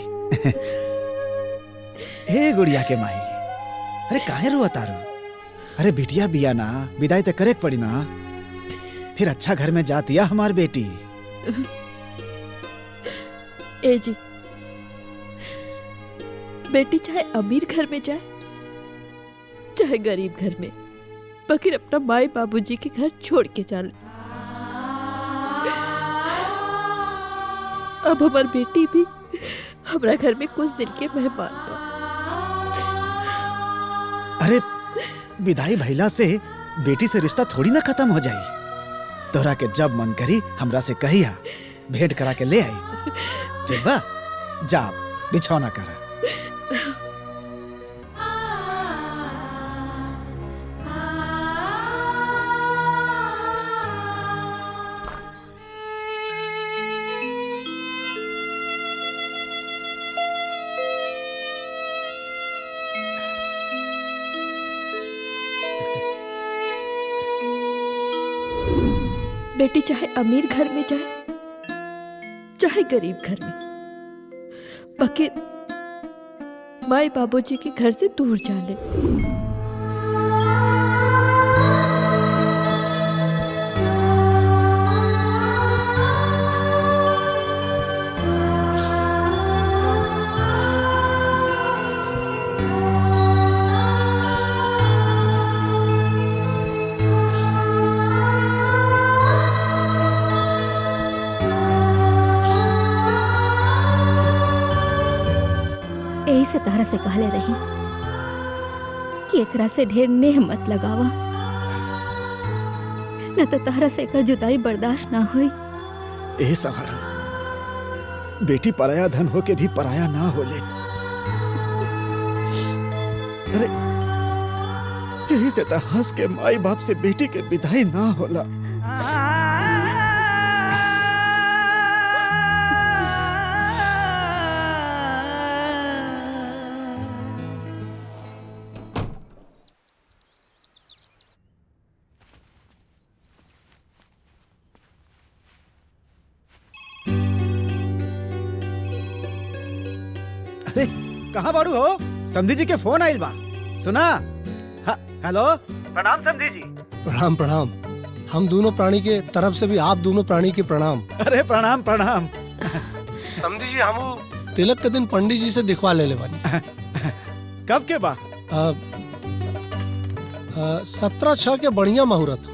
हे गुड़िया के माई, अरे काहे रो तारू? अरे बिटिया बिया ना, विदाई तो करे पड़ी ना। फिर अच्छा घर में जाती है हमार बेटी। ए जी, बेटी चाहे अमीर घर में जाए चाहे गरीब घर में, बकिर अपना माई बाबूजी के घर छोड़ के चल। अब हमार बेटी भी हमारा घर में कुछ दिन के मेहमान बा। अरे विदाई भइला से बेटी से रिश्ता थोड़ी ना खत्म हो जाई। तोरा के जब मन करी हमरा से कहिया, भेंट करा के ले आई। ठीक बा, जा बिछौना करा। बेटी चाहे अमीर घर में जाए चाहे गरीब घर में, बकिर माई बाबूजी के घर से दूर जाने। यही से तारा से कहले रही कि एकरा से ढेर नेह मत लगावा, न तो तारा से एकर जुदाई बर्दाश्त ना होई। ए सवार, बेटी पराया धन हो के भी पराया ना होले। अरे यही से तो हंस के माई बाप से बेटी के विदाई ना होला। अरे कहाँ बाड़ू हो? समधी जी के फोन आइल बा, सुना? हेलो, प्रणाम समधी जी। प्रणाम प्रणाम। हम दोनों प्राणी के तरफ से भी आप दोनों प्राणी के प्रणाम। अरे प्रणाम प्रणाम। समझी जी, हम तिलक के दिन पंडित जी से दिखवा ले बानी। कब के बा? 17/6 के बढ़िया मुहूर्त।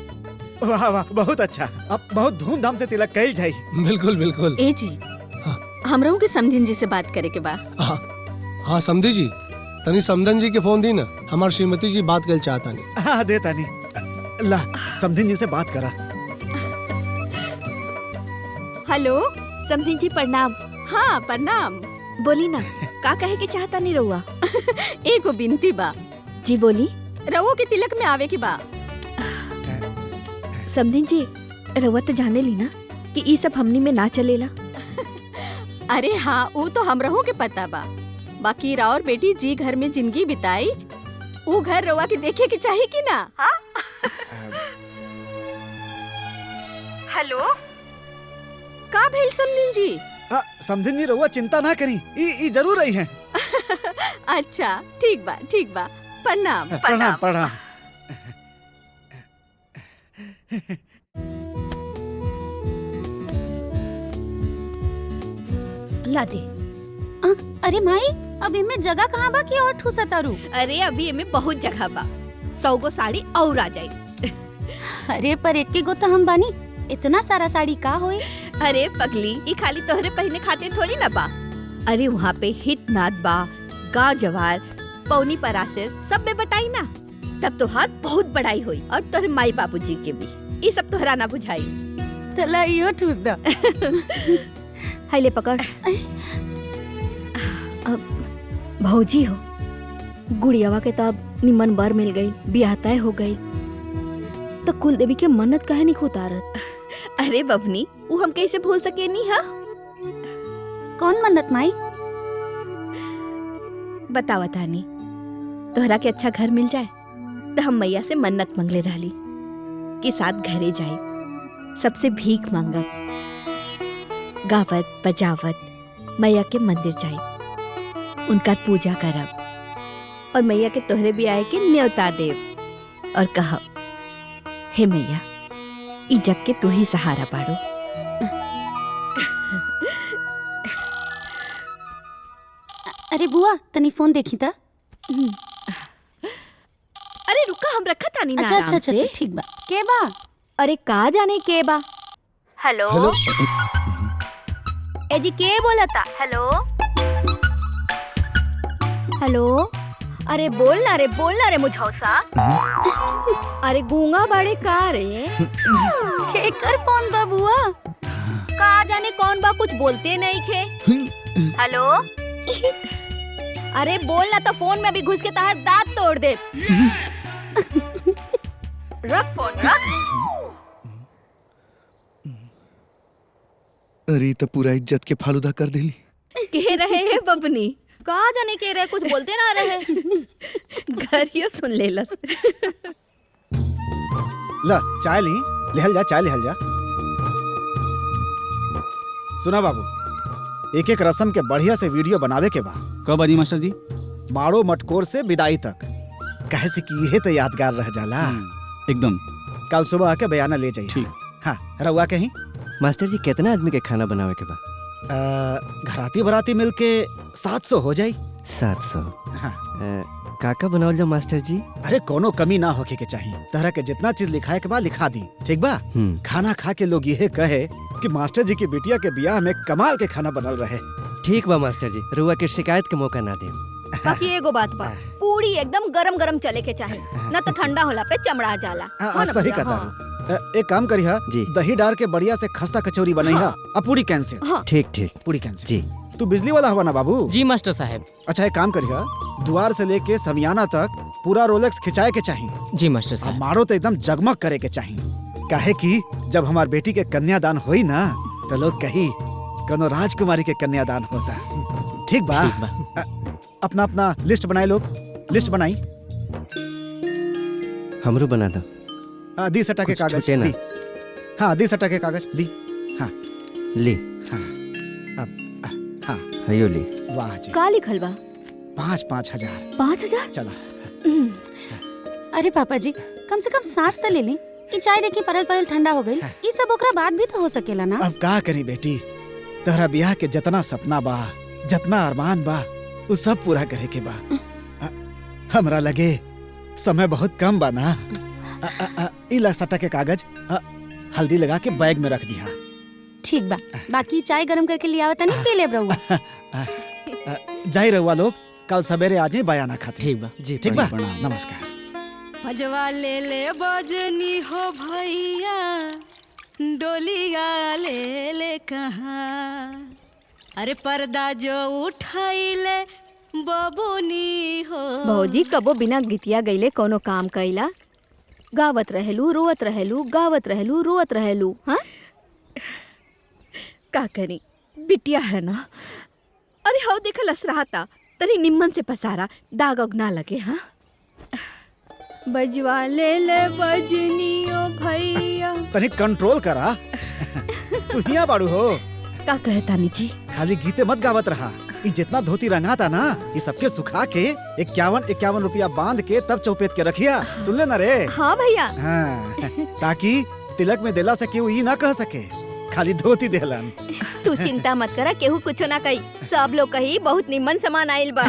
वाह वाह, बहुत अच्छा। अब बहुत धूमधाम से तिलक कइल जाई। बिल्कुल बिल्कुल। ए जी, हमरों के समधिन जी से बात करे के बा। हाँ समधी जी, तनी समधन जी के फोन दी ना, हमार श्रीमती जी बात कर चाहता नहीं। हाँ दे तानी। ला समधिन जी से बात करा। हेलो समधिन जी, प्रणाम। हाँ प्रणाम। बोली ना, का कहे के चाहता नहीं रहुआ? एगो बिनती बा। जी बोली। रवो के तिलक में आवे की बा। समधिन जी, रउआ तो जाने ली ना कि ई सब हमनी में ना चलेला। अरे हाँ, वो तो हम रहो के पता बा। बाकी राउर बेटी जी घर में जिंदगी बिताई, वो घर रवा के देखे के चाहिए कि ना? हेलो, का भेल समधिन जी? समधिन जी रउआ चिंता ना करी, ई जरूर रही हैं। अच्छा ठीक बा, ठीक बा। प्रणाम प्रणाम प्रणाम। ला दे। अरे माई, अब इनमें जगह कहाँ बा कि और ठूसा तारू? अरे अभी इनमें बहुत जगह बा, 100 गो साड़ी और आ जाई। अरे पर एक गो तो हम बानी, इतना सारा साड़ी का होई? अरे पगली, ये खाली तोहरे पहने खातिर थोड़ी ना बा। अरे वहाँ पे हितनाथ बा, गाँव जवार, पौनी परासर सब में बटाई ना, तब तोहार बहुत बड़ाई हुई। और तोहरे माई बाबूजी के भी, ये सब तोहरा ना बुझाई। तला इहो ठूस दा। हाय ले पकड़। भौजी हो, गुड़ियावा के तब निमन बर मिल गई, ब्याह तय हो गई, तो कुल देवी के मन्नत काहे नहीं उतारत? अरे बबनी, वो हम कैसे भूल सके नी? हा, कौन मन्नत माई? बतावा तानी। तोहरा के अच्छा घर मिल जाए तो हम मैया से मन्नत मंगले रहली कि साथ घरे जाए, सबसे भीख मांगब, गावत बजावत मैया के मंदिर जाए, उनका पूजा करब और मैया के तोहरे भी आए के न्योता देव और कहब, हे मैया, ई जग के तू ही सहारा बाड़ो। अरे बुआ, तनी फोन देखी था। अरे रुका, हम रखा तानी ना। अच्छा, ठीक बा। के बा? अरे का जाने के बा। हेलो, ए जी के बोला था? हेलो, हेलो, अरे बोल ना रे मुझौसा। अरे गूंगा बड़े का रे? केकर फोन बा बुआ? का जाने कौन बा, कुछ बोलते नहीं खे। हेलो, अरे बोल ना, तो फोन में अभी घुस के तार दांत तोड़ दे। रख फोन, रख। अरे तो पूरा इज्जत के फालूदा कर देली। कह रहे हैं बबनी? का जाने के रहे, कुछ बोलते ना रहे। घरियो सुन लेलस। ला चाय ली, लेहल जा, चाय लेहल जा। सुना बाबू, एक एक रस्म के बढ़िया से वीडियो बनावे के बा। कब आजी मास्टर जी? माड़ो मटकोर से विदाई तक, कहे से कि यह तो यादगार रह जाला। एकदम। कल सुबह आके बयाना ले जाइए। ठीक। हाँ, रउआ कहीं? मास्टर जी कितना आदमी के खाना बनावे के बा? घराती बराती मिलके 700 हो जाई। 700? हाँ। काका बनावल जा मास्टर जी? अरे कोनो कमी ना होके के चाहिए। तरह के जितना चीज लिखाए के बाद लिखा दी, ठीक बा? खाना खा के लोग यह कहे कि मास्टर जी की बिटिया के ब्याह में कमाल के खाना बनल रहे। ठीक बा मास्टर जी, रुआ के शिकायत के मौका ना दे। बाकी एगो बात बा, पूरी एकदम गरम गरम चले के चाहे, ना तो ठंडा होला पे चमड़ा जाला। सही कहा। एक काम करिहा, दही डाल के बढ़िया से खस्ता कचौरी बनैहा। अब पूरी कैंसिल। ठीक। पूरी कैंसिल जी। तू बिजली वाला हवा ना बाबू? जी मास्टर साहब। अच्छा एक काम करिहा, द्वार से लेके समियाना तक पूरा रोलेक्स खिंचाए के चाहिए। जी मास्टर साहब। मारो तो एकदम जगमग करे के चाहिए, काहे कि जब हमार बेटी के कन्यादान होई ना, तो लोग कही कोनो राजकुमारी के कन्यादान होता। ठीक बा? अपना अपना लिस्ट बनाए लोग, लिस्ट बनाई। हमरो बना दो। दी सटा के कागज दी। हाँ दी सटा के कागज दी। हाँ ली। हाँ हाँ हयो ली। वाह जी। का लिखल बा? 5,000 5,000? चला। अरे पापा जी, कम से कम सांस तो ले ली। कि चाय देखी परल ठंडा हो गई, ये सब ओकरा बाद भी तो हो सकेला ना। अब का करी बेटी, तोहरा ब्याह के जितना सपना बा, जितना अरमान बा, वो सब पूरा करे के बा। हमरा लगे समय बहुत कम बा ना। इला सटा के कागज, हल्दी लगा के बैग में रख दिया। ठीक बा, बाकी चाय गरम करके लिया तनी पी ले रहुआ। जाई रहुआ लोग, कल सवेरे आ जाए बयाना खातिर। ठीक बा जी, ठीक बा। नमस्कार। भजवा ले ले बजनी हो भैया, डोलिया ले ले कहाँ। अरे पर्दा जो उठाइले बबुनी हो। भौजी कबो बिना गीतिया गईले कोनो काम कइला? गावत रहेलू, रोवत रहेलू, गावत रहेलू, रोवत रहेलू। हाँ, का करी, बिटिया है ना। अरे हाउ देखा लस रहा था, तरी निम्मन से पसारा, दाग उग ना लगे। हाँ, बजवा ले बजनियो भैया। तनी कंट्रोल करा। तू हिया बाड़ू हो। का कहे तानी जी? खाली गीते मत गावत रहा। ये जितना धोती रंगा था ना, ये सबके सुखा के 51 रुपया बांध के तब चौपेट के रखिया। सुन ले ना रे। हाँ भैया। हाँ, ताकि तिलक में देला से केहू ई ना कह सके खाली धोती देलन। तू चिंता मत करा, केहू कुछ ना कही। सब लोग कही बहुत निम्मन सामान आइल बा।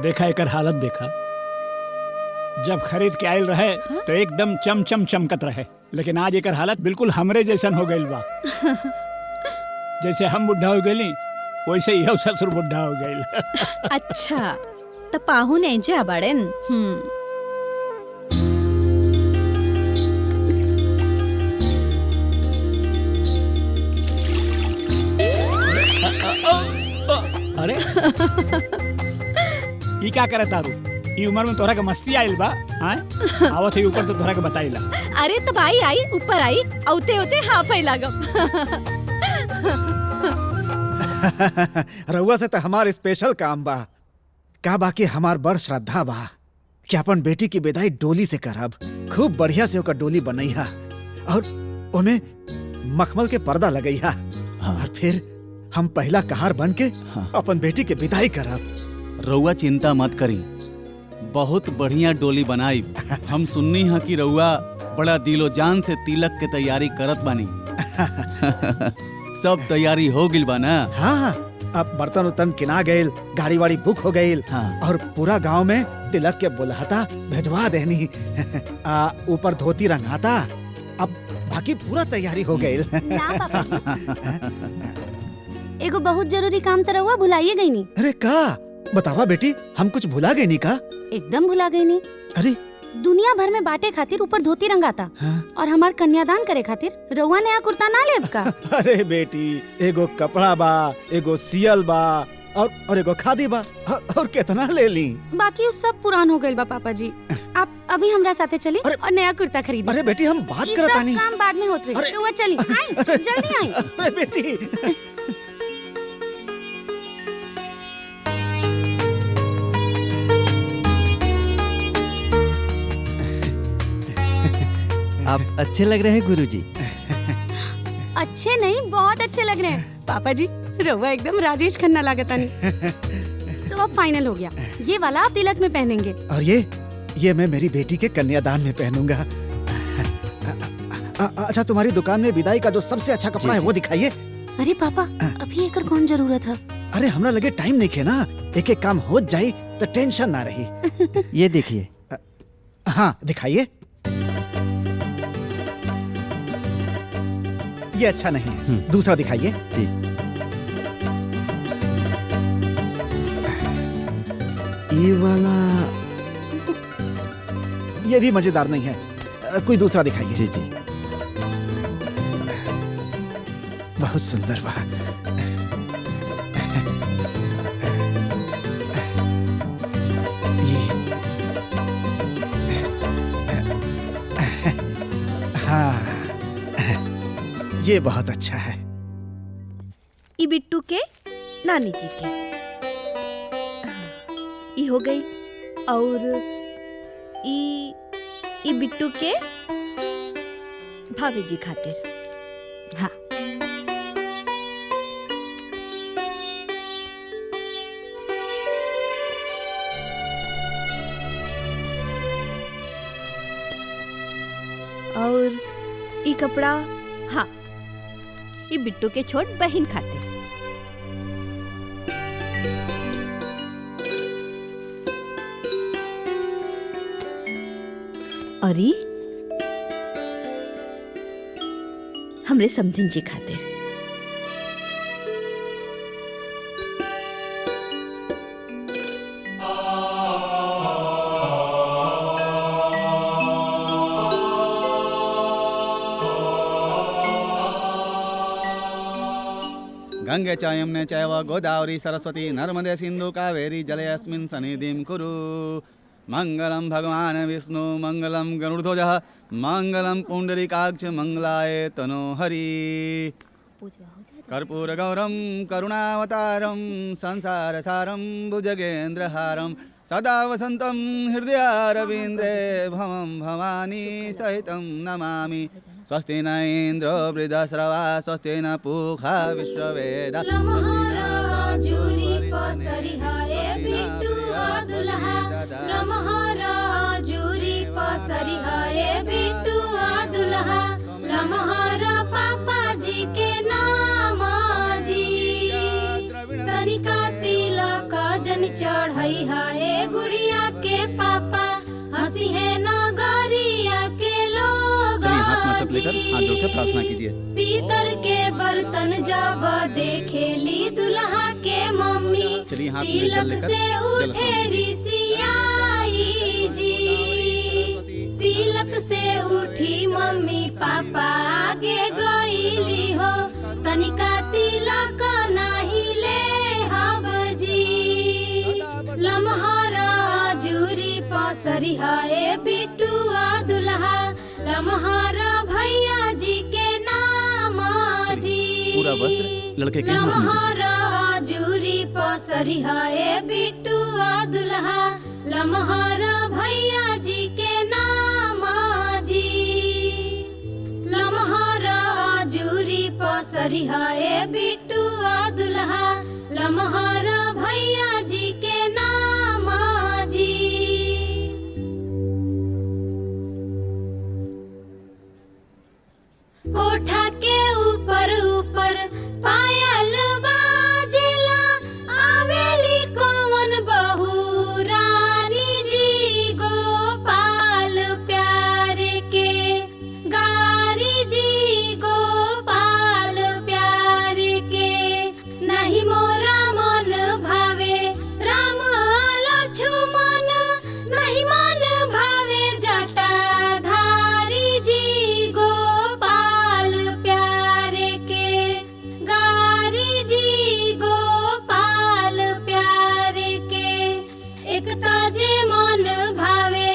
देखा एकर हालत देखा। जब खरीद के आयल रहे तो एकदम चमचम चमकत रहे, लेकिन आज एकर हालत बिल्कुल हमरे जैसन हो गइल बा। जैसे हम बुढ़ा हो गइली वैसे यह ससुर बुढ़ा हो गइल। अच्छा, तो पाहुन एजा बड़न। अरे ई क्या करे तारू? ई उम्र में तोहरा के मस्ती आइल बा? हैं? आवत ही ऊपर तो तोहरा के बताइला। अरे तब आई ऊपर आई, औते औते हाफ आई लागम। रउआ से तो हमार स्पेशल काम बा। का बाकी हमार बड़ श्रद्धा बा कि अपन बेटी की विदाई डोली से करब। खूब बढ़िया से ओकर डोली बनैहा और ओमे मखमल के पर्दा लगैहा। और फिर हम पहला कहार बन के अपन बेटी के विदाई करब। रउआ चिंता मत करी, बहुत बढ़िया डोली बनाई। हम सुननी है कि रउआ बड़ा दिलो जान से तिलक के तैयारी करत बानी। सब तैयारी हो गिल बा ना? हाँ, अब बर्तन उर्तन किना गइल, गाड़ी वाड़ी बुक हो गइल। और पूरा गांव में तिलक के बुलाता भेजवा देनी। ऊपर धोती रंगाता। अब बाकी पूरा तैयारी हो गइल। एगो बहुत जरूरी काम तो रहुआ भुलाइए गई नी। अरे का बतावा बेटी, हम कुछ भुला गए नी का? एकदम भुला गई नी। अरे दुनिया भर में बाटे खातिर ऊपर धोती रंगाता। और हमार कन्यादान करे खातिर रउआ नया कुर्ता ना लेब का? अरे बेटी, एगो कपड़ा बा, एगो सियल बा और एगो खादी बा। और कितना ले ली? बाकी उस सब पुरान हो गइल बा पापा जी। आप अभी हमरा साथे चली और नया कुर्ता खरीदी। अरे बेटी, हम बात करत आनी। काम बाद में होत रही। रउआ चली, आई जल्दी आई। अरे बेटी। आप अच्छे लग रहे हैं गुरुजी। अच्छे नहीं, बहुत अच्छे लग रहे हैं पापा जी। रउआ एकदम राजेश खन्ना लागता नहीं। तो अब फाइनल हो गया, ये वाला आप तिलक में पहनेंगे और ये मैं मेरी बेटी के कन्यादान में पहनूंगा। अच्छा, तुम्हारी दुकान में विदाई का जो सबसे अच्छा कपड़ा है वो दिखाइए। अरे पापा, अभी एकर कौन जरूरत है? अरे हमरा लगे टाइम नहीं खे ना, एक एक काम हो जाए तो टेंशन ना रही। ये देखिए। हाँ दिखाइए। ये अच्छा नहीं है, दूसरा दिखाइए। जी। ये वाला, ये भी मजेदार नहीं है, कोई दूसरा दिखाइए। जी जी। बहुत सुंदर बा। हाँ, ये बहुत अच्छा है। ई बिट्टू के नानी जी के ई हो गई। और ई बिट्टू के भाभी जी खातिर। हाँ, और ई कपड़ा, हाँ, ये बिट्टू के छोट बहन खातिर। और ई हमरे समधिन जी खातिर। गंगे च यमुने चैव गोदावरी सरस्वती नर्मदे सिंधु कावेरी जलेऽस्मिन् सन्निधिं कुरु। मंगलम भगवान विष्णु मंगलम गरुड़ध्वजः मंगलम पुंडरीकाक्ष मंगलाय तनोहरि। कर्पूर गौरम करुणावतारम संसारसारम भुजगेन्द्रहारम सदा वसंतम हृदयारविंद्रे भवम भवानी सहितं नमामि। स्वस्ति न इंद्रो वृद्धश्रवा स्वस्ति न पूषा विश्ववेदा। पापा जी के नाम जी तनिका तिलक जन चढ़ई है गुड़िया के पापा हंसी है नगरिया के लोग हाथ जोड़ के प्रार्थना कीजिए। पीतल के बर्तन जब देखेली दुल्हा के मम्मी तिलक से उठे ऋषियाई जी। तिलक से उठी मम्मी पापा आगे गईली हो तनिका तिलक नहीं ले हब जी। लम्हारा जूरी पसरी है बिटुआ दुल्हा लम्हारा भैया जी के नाम जी। पूरा वस्त्र लड़के के हाथ में। लम्हारा जूरी पसरी है बिटुआ दुल्हा लम्हारा भैया जी के नाम जी। लम्हारा जूरी पसरी है बिटुआ दुल्हा लम्हारा भैया जी के नाम जी। कोठा के ऊपर ऊपर पायल बाजेला आवेली कौन बहू रानी जी गोपाल प्यारे के गारी जी गोपाल प्यारे के। नहीं मोरा मन भावे राम लक्ष्मण नहीं मन भावे जटाधारी जी गोपाल प्यारे के गारी जी गोपाल प्यारे के। एक ताजे मन भावे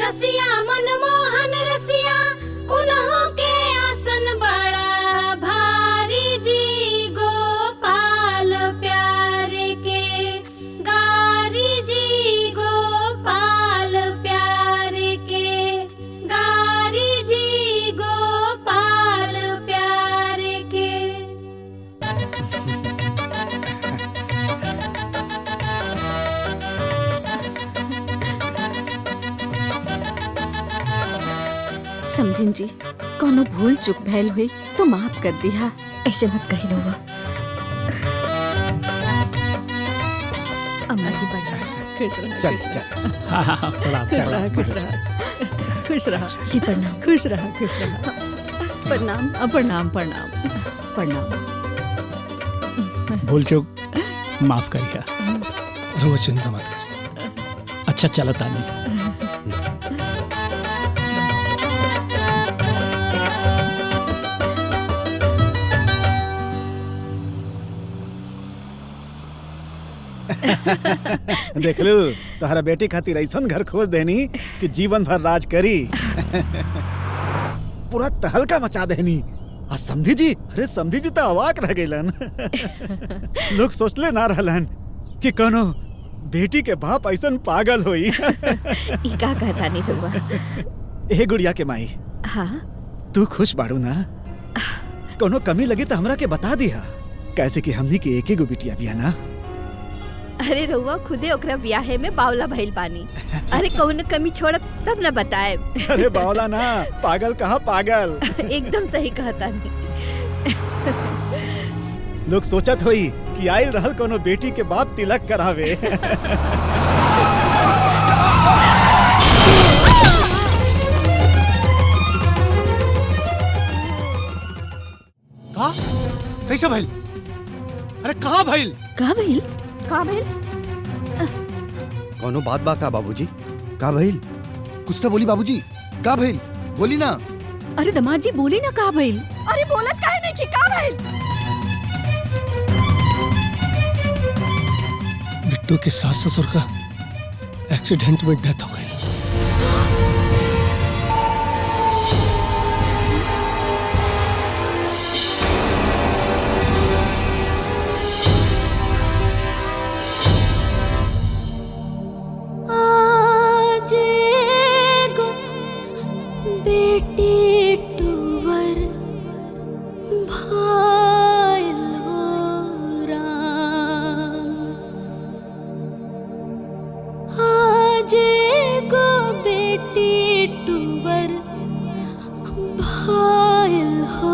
रसिया मनमोहन रसिया उन्हों के आसन बड़ा भारी जी गोपाल प्यारे के गारी जी गोपाल प्यारे के गारी जी गोपाल प्यारे के। समधिन जी कोनो भूल चूक भैल हुई तो माफ कर दिया। ऐसे मत कही रहुआ। अम्मा जी बढ़िया चल चल। हाँ हाँ हाँ, प्रणाम खुश रहा, प्रणाम। खुश रहा। खुश रहा जी प्रणाम। खुश रहा खुश रहा। प्रणाम प्रणाम प्रणाम प्रणाम। भूल चूक माफ करिए। रहुआ चिंता मत कीजिए। अच्छा चलता नहीं। देख लू तोहरा बेटी खातिर ऐसन घर खोज देनी कि जीवन भर राज करी। पूरा तहलका मचा देनी। आ समधी जी, अरे समधी जी तो अवाक रह गइलन। लोग सोचले ना रहलन कि कोनो बेटी के बाप ऐसन पागल होई। ई का कहता नहीं रहुआ। ए गुड़िया के माई, हाँ तू खुश बाड़ू ना? कोनो कमी लगी तो हमरा के बता दिया, कैसे कि हमनी के एक ही गो बिटिया बिया ना। अरे रहुआ खुदे ओकरा ब्याहे में बावला भइल बानी। अरे कौन कमी छोड़ तब न बताए। अरे बावला ना, पागल कहा पागल। एकदम सही कहता नहीं। लोग सोचत होई कि आइल रहल कोनो बेटी के बाप तिलक करावे। का कैसे भइल? अरे कहाँ भइल? कहाँ भइल? का भइल? कौनो बात बा का बाबूजी? का भइल? कुछ तो बोली बाबूजी। का भइल? बोली ना। अरे दमाद जी बोली ना का भइल? अरे बोलत काहे नहीं कि का भइल? बिट्टू के सास ससुर का एक्सीडेंट में डेथ हो गई। बेटी टूवर भाइलो राम आज गो बेटी टूवर भाइल हो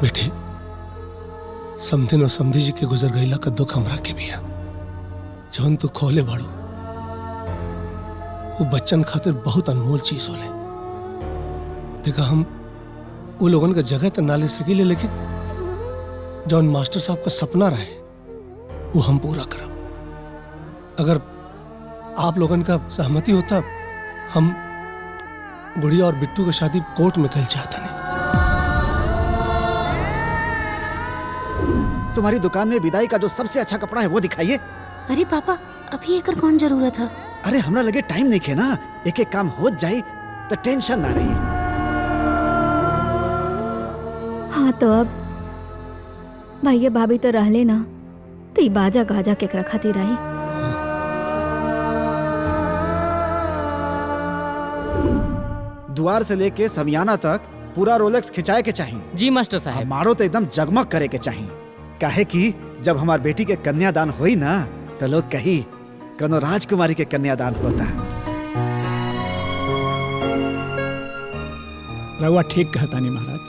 बेटे समधिन और समधी जी के गुजर गईला का दुख हमरा के भी है जौन तू खोले बाड़ू वो बच्चन खातिर बहुत अनमोल चीज होले। देखा हम वो लोगन का जगह तो ना ले सकीले, लेकिन जौन मास्टर साहब का सपना रहे वो हम पूरा करब। अगर आप लोगन का सहमति होता, हम गुड़िया और बिट्टू की शादी कोर्ट में कल चाहता नहीं। तुम्हारी दुकान में विदाई का जो सबसे अच्छा कपड़ा है वो दिखाइए। अरे पापा, अभी एकर कौन जरूरत है? अरे हमरा लगे टाइम नहीं खे ना, एक एक काम हो जाए तो टेंशन ना रही। हाँ तो अब भैया भाभी तो रहले ना, तो ई बाजा गाजा केकरा खातिर आई? द्वार से लेके समियाना तक पूरा रोलेक्स खिंचाए के चाहिए। जी मास्टर साहब। हमारो तो एकदम जगमग करे के चाहिए। काहे कि जब हमार बेटी के कन्यादान होई ना तो लोग कही कनो राजकुमारी के कन्यादान होता। रउआ ठीक कहता नहीं महाराज।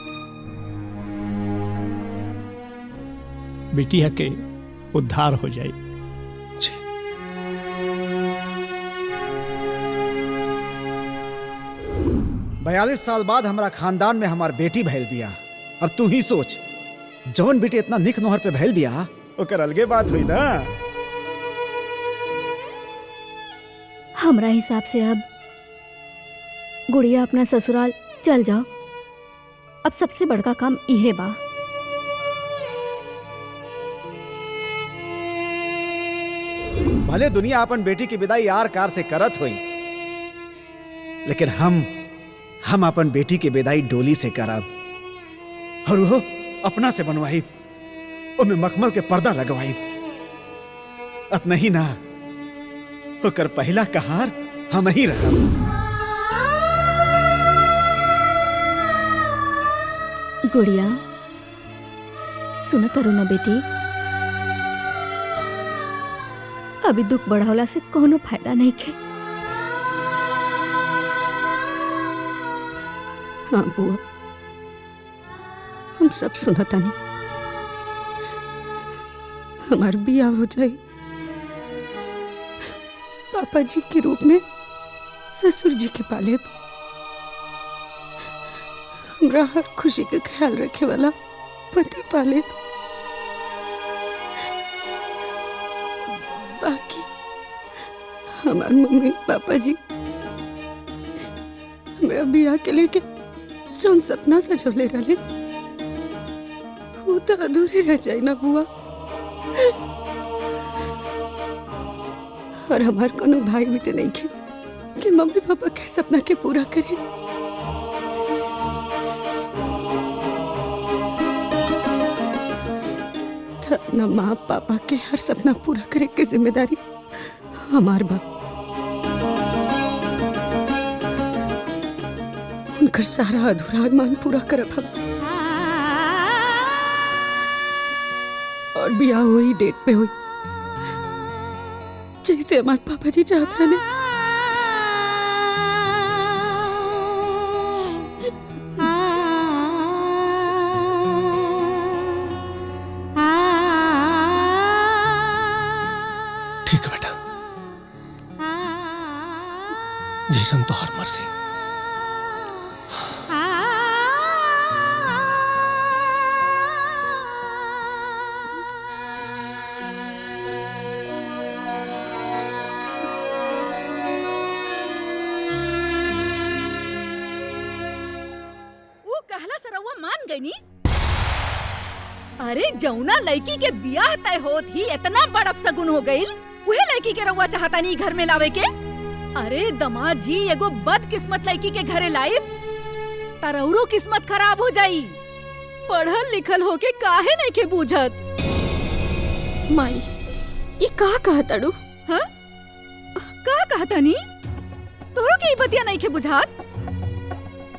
बिटिया के उद्धार हो जाए। 42 साल बाद हमारा खानदान में हमार बेटी भैल बिया। अब तू ही सोच, जौन बेटी इतना निक नोहर पे भैल बिया ओकर अलगे बात हुई ना। हमरा हिसाब से अब गुड़िया अपना ससुराल चल जाओ। अब सबसे बड़का काम इहे बा। भले दुनिया अपन बेटी की विदाई यार कार से करत हुई, लेकिन हम अपन बेटी की विदाई डोली से करब। और वो अपना से बनवाई, उनमें मखमल के पर्दा लगवाई। अत नहीं ना, होकर पहला कहार हम ही रहा। गुड़िया सुन तारू ना बेटी, अभी दुख बढ़ावला से कोनो फायदा नहीं खे। हाँ बुआ, हम सब सुनता नहीं। हमार बिया हो जाए, पापा जी के रूप में ससुर जी के पाले, हमरा हर खुशी का ख्याल रखे वाला पति पाले। बाकी हमार मम्मी पापा जी हमरा बिया के लेके जौन सपना सजवले रहे वो तो अधूरे रह जाए ना बुआ। और हमार कोनो भाई भी तो नहीं खे कि मम्मी पापा के सपना के पूरा करे। तो अपना माँ पापा के हर सपना पूरा करे की जिम्मेदारी हमार बा। उनका सारा अधूरा अरमान पूरा करब हम। और ब्याह वही डेट पे हुई जैसे हमारे पापा जी चाहते रहे। ठीक है बेटा, जैसन तो हर मर्जी। अरे जौना लड़की के बियाह तय होत ही इतना बड़ अपशगुन हो गईल, उहे लड़की के रउआ चाहता नहीं घर में लावे के। अरे दमाद जी एगो बदकिस्मत लड़की के घरे लाइब तरौरो किस्मत खराब हो जाई। पढ़ल लिखल होके काहे नहीं के बूझत। माई ये का कहताड़ू? हाँ का कहतानी? तोरो के ई बतिया नहीं के बुझात?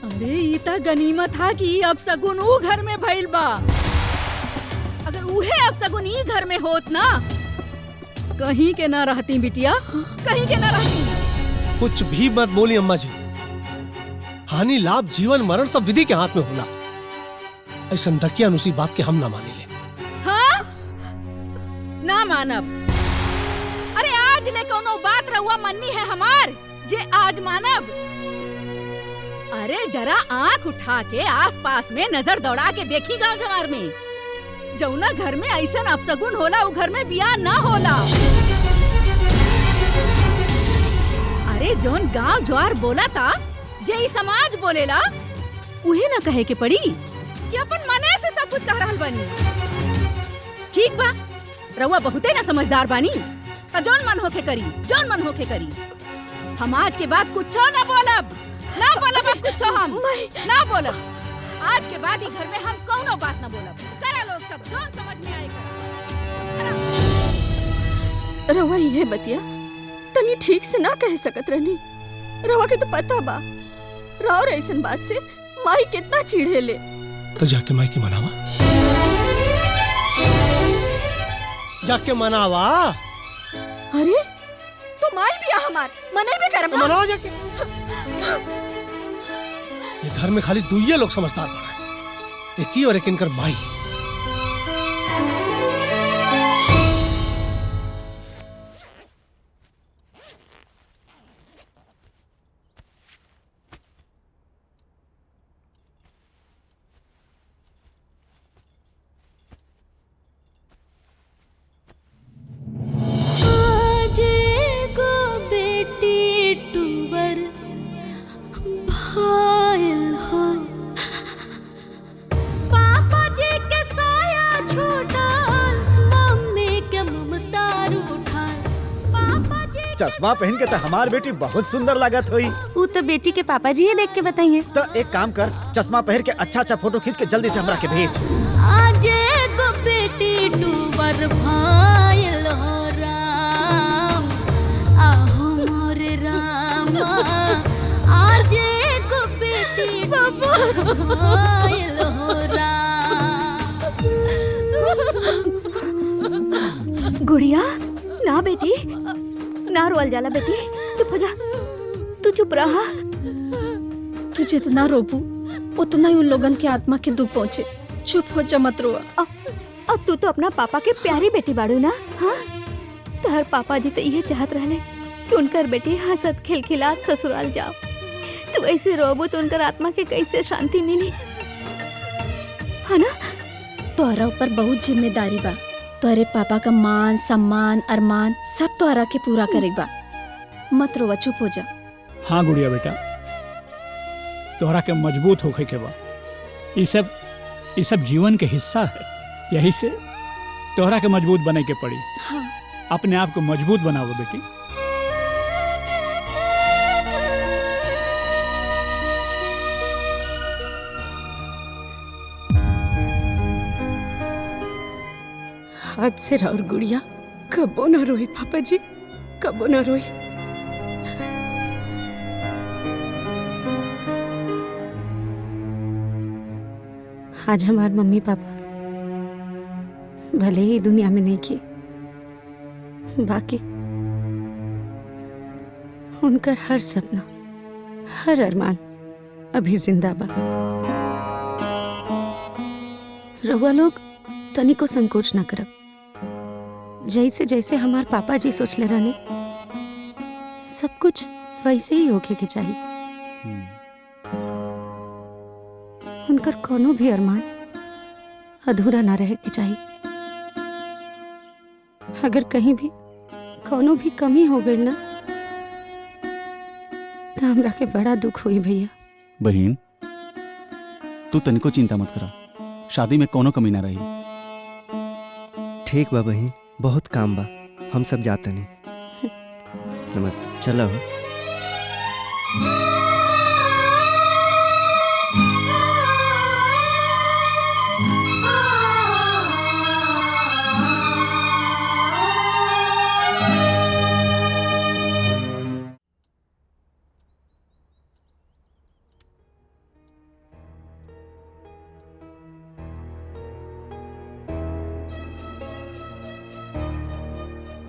अरे ई त गनीमत था कि अब सगुन ऊ घर में भइल बा। अगर उहे अब सगुन ई घर में होत ना, कहीं के ना रहती बिटिया, कहीं के ना रहती। कुछ भी मत बोली अम्मा जी। हानि लाभ जीवन मरण सब विधि के हाथ में होला। ऐसा दकिया नुसी बात के हम ना माने ले। हाँ ना मानब। अरे आज ले कोनो बात रहुआ मन्नी है हमार, जे आज मानब। अरे जरा आंख उठा के आसपास में नजर दौड़ा के देखी गांव जवार में, जौना घर में ऐसा अपशगुन होला उ घर में बियाह ना होला। अरे जोन गांव ज्वार बोला था जे ई समाज बोलेला उहे ना कहे के पड़ी कि अपन मने से सब कुछ कह रहल बानी। ठीक बा, रउआ बहुते ना समझदार बानी, त जोन मन होके करी, जोन मन होके करी। हम आज के बाद कुछ ना बोलब, ना बोलब अब कुछ हम ना बोलब। आज के बाद ही घर में हम कौनो बात ना बोलब। करा लोग सब जोन समझ में आएगा। रवा ये बतिया तनी ठीक से ना कह सकत रहनी। रवा के तो पता बा राव ऐसन बात से माई कितना चिढ़े ले। तो जाके माई की मनावा, जाके मनावा। अरे तो माई भी हमार मने भी करम ना। मनावा जाके। ये घर में खाली दुइये लोग समझदार बना है, एक ही और एक इनकर माई। चश्मा पहन के तो हमार बेटी बहुत सुंदर लागत हुई। वो तो बेटी के पापा जी ही देख के बताइए। तो एक काम कर, चश्मा पहन के अच्छा अच्छा फोटो खींच के जल्दी से हमरा के भेज। आज को बेटी टूबर भाईल हो राम, आहो मोरे रामा। आज को बेटी टूबर भाईल हो राम। गुड़िया ना बेटी, ना रोल जाला बेटी, चुप हो जा। तू चुप रहा। तू जितना रोबू उतना ही उन लोगन के आत्मा के दुख पहुँचे। चुप हो जा, मत रोआ। अब तू तो अपना पापा के प्यारी बेटी बाड़ू ना। हाँ, तोहर पापा जी तो ये चाहत रहले कि उनकर बेटी हंसत खिलखिलात ससुराल जाओ। तू ऐसे रोबू तो उनकर आत्मा के कैसे शांति मिली, है ना? तोहरा ऊपर बहुत जिम्मेदारी बा। तोहरे पापा का मान सम्मान अरमान सब तोहरा के पूरा करेगा। मत रोवा, चुप हो जा। हाँ गुड़िया बेटा, तोहरा के मजबूत होके के बा। ये सब जीवन के हिस्सा है। यही से तोहरा के मजबूत बने के पड़ी। हाँ। अपने आप को मजबूत बनाओ बेटी। आज से राउर गुड़िया कबो ना रोई पापा जी, कबो ना रोई। आज हमारे मम्मी पापा भले ही दुनिया में नहीं की, बाकी उनका हर सपना हर अरमान अभी जिंदा बा। रहुआ लोग तनिको संकोच न करब। जैसे जैसे हमार पापा जी सोच ले रहने सब कुछ वैसे ही होके के चाहिए। उनकर कोनो भी अरमान अधूरा ना रहे के चाहिए। अगर कहीं भी कोनो भी कमी हो गई ना तो हमरा के बड़ा दुख हुई भैया। बहन तू तनिको चिंता मत करा, शादी में कोनो कमी ना रही। ठीक बा बहन, बहुत काम बा, हम सब जाते नहीं। नमस्ते, चलो।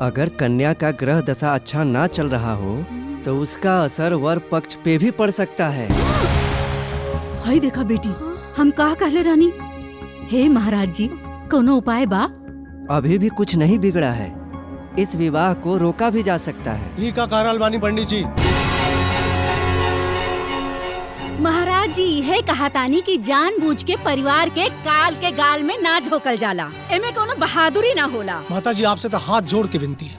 अगर कन्या का ग्रह दशा अच्छा ना चल रहा हो तो उसका असर वर पक्ष पे भी पड़ सकता है। हाय देखा बेटी, हम कहा कहले रानी। हे महाराज जी, कोनो उपाय बा? अभी भी कुछ नहीं बिगड़ा है, इस विवाह को रोका भी जा सकता है। ई का कारण बानी पंडित जी। जी है कहा तानी कि जानबूझ के परिवार के काल के गाल में ना झोकल जाला, एमे कोनो बहादुरी ना होला। माता जी आपसे तो हाथ जोड़ के विनती है,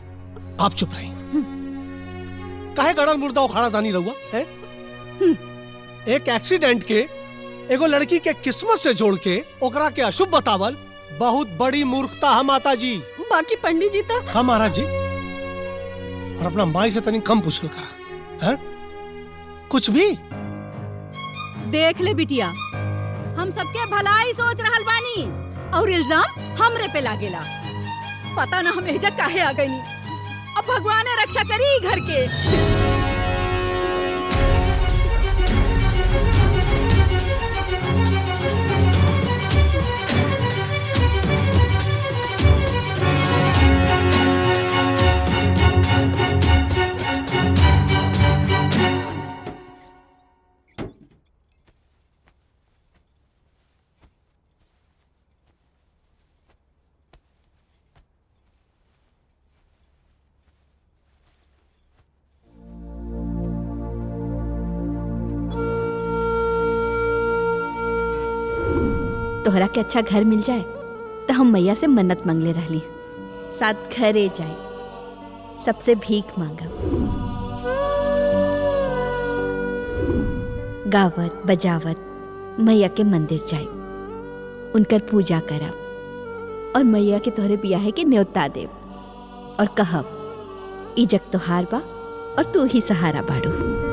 आप चुप रहिए। काहे गड़ल मुर्दा उखाड़ा तानी रहुआ है? एक एक्सीडेंट के एगो लड़की के किस्मत से जोड़ के ओकरा के अशुभ बतावल बहुत बड़ी मूर्खता है माता जी। बाकी पंडित जी तो हाँ महाराज जी, और अपना माई से तनी कम पूछ करा है? कुछ भी देख ले बिटिया, हम सबके भलाई सोच रहल बानी और इल्जाम हमरे पे लागेला। पता ना हम एजा काहे आ गईनी। अब भगवान रक्षा करी घर के। तोहरा के अच्छा घर मिल जाए तो हम मैया से मन्नत मांगले रहली, साथ घरे जाए, सबसे भीख मांगब, गावत बजावत मैया के मंदिर जाए, उनकर पूजा करब और मैया के तोहरे बियाहे के न्योता देव और कहब ई जग तोहार बा और तू ही सहारा बाड़ू।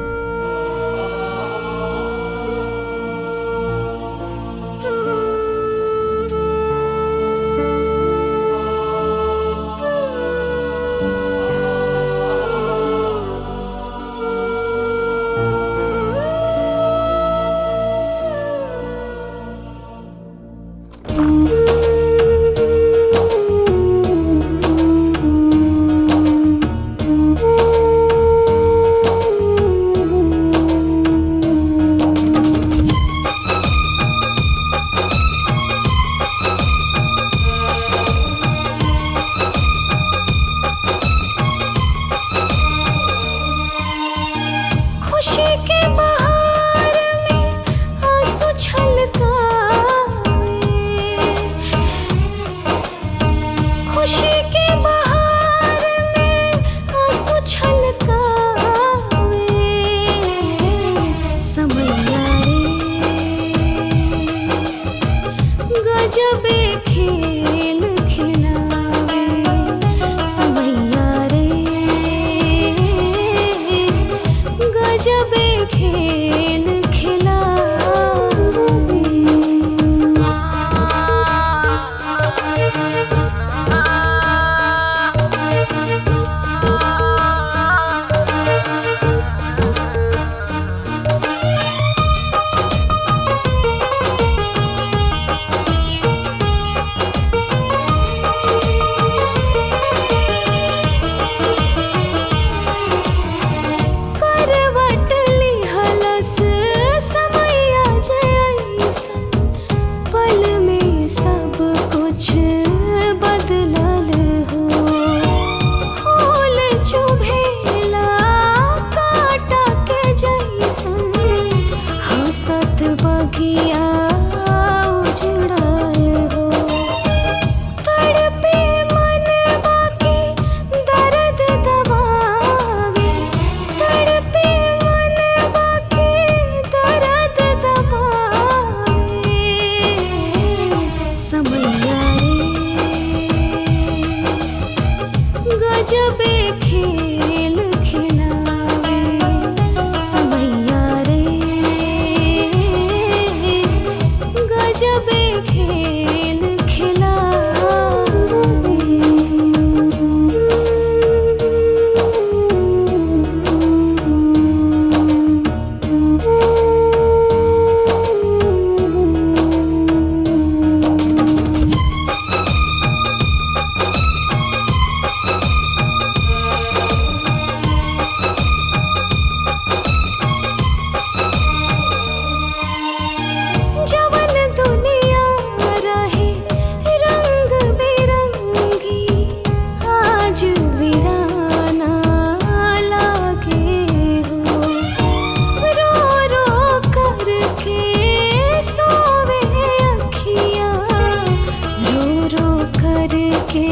रो करके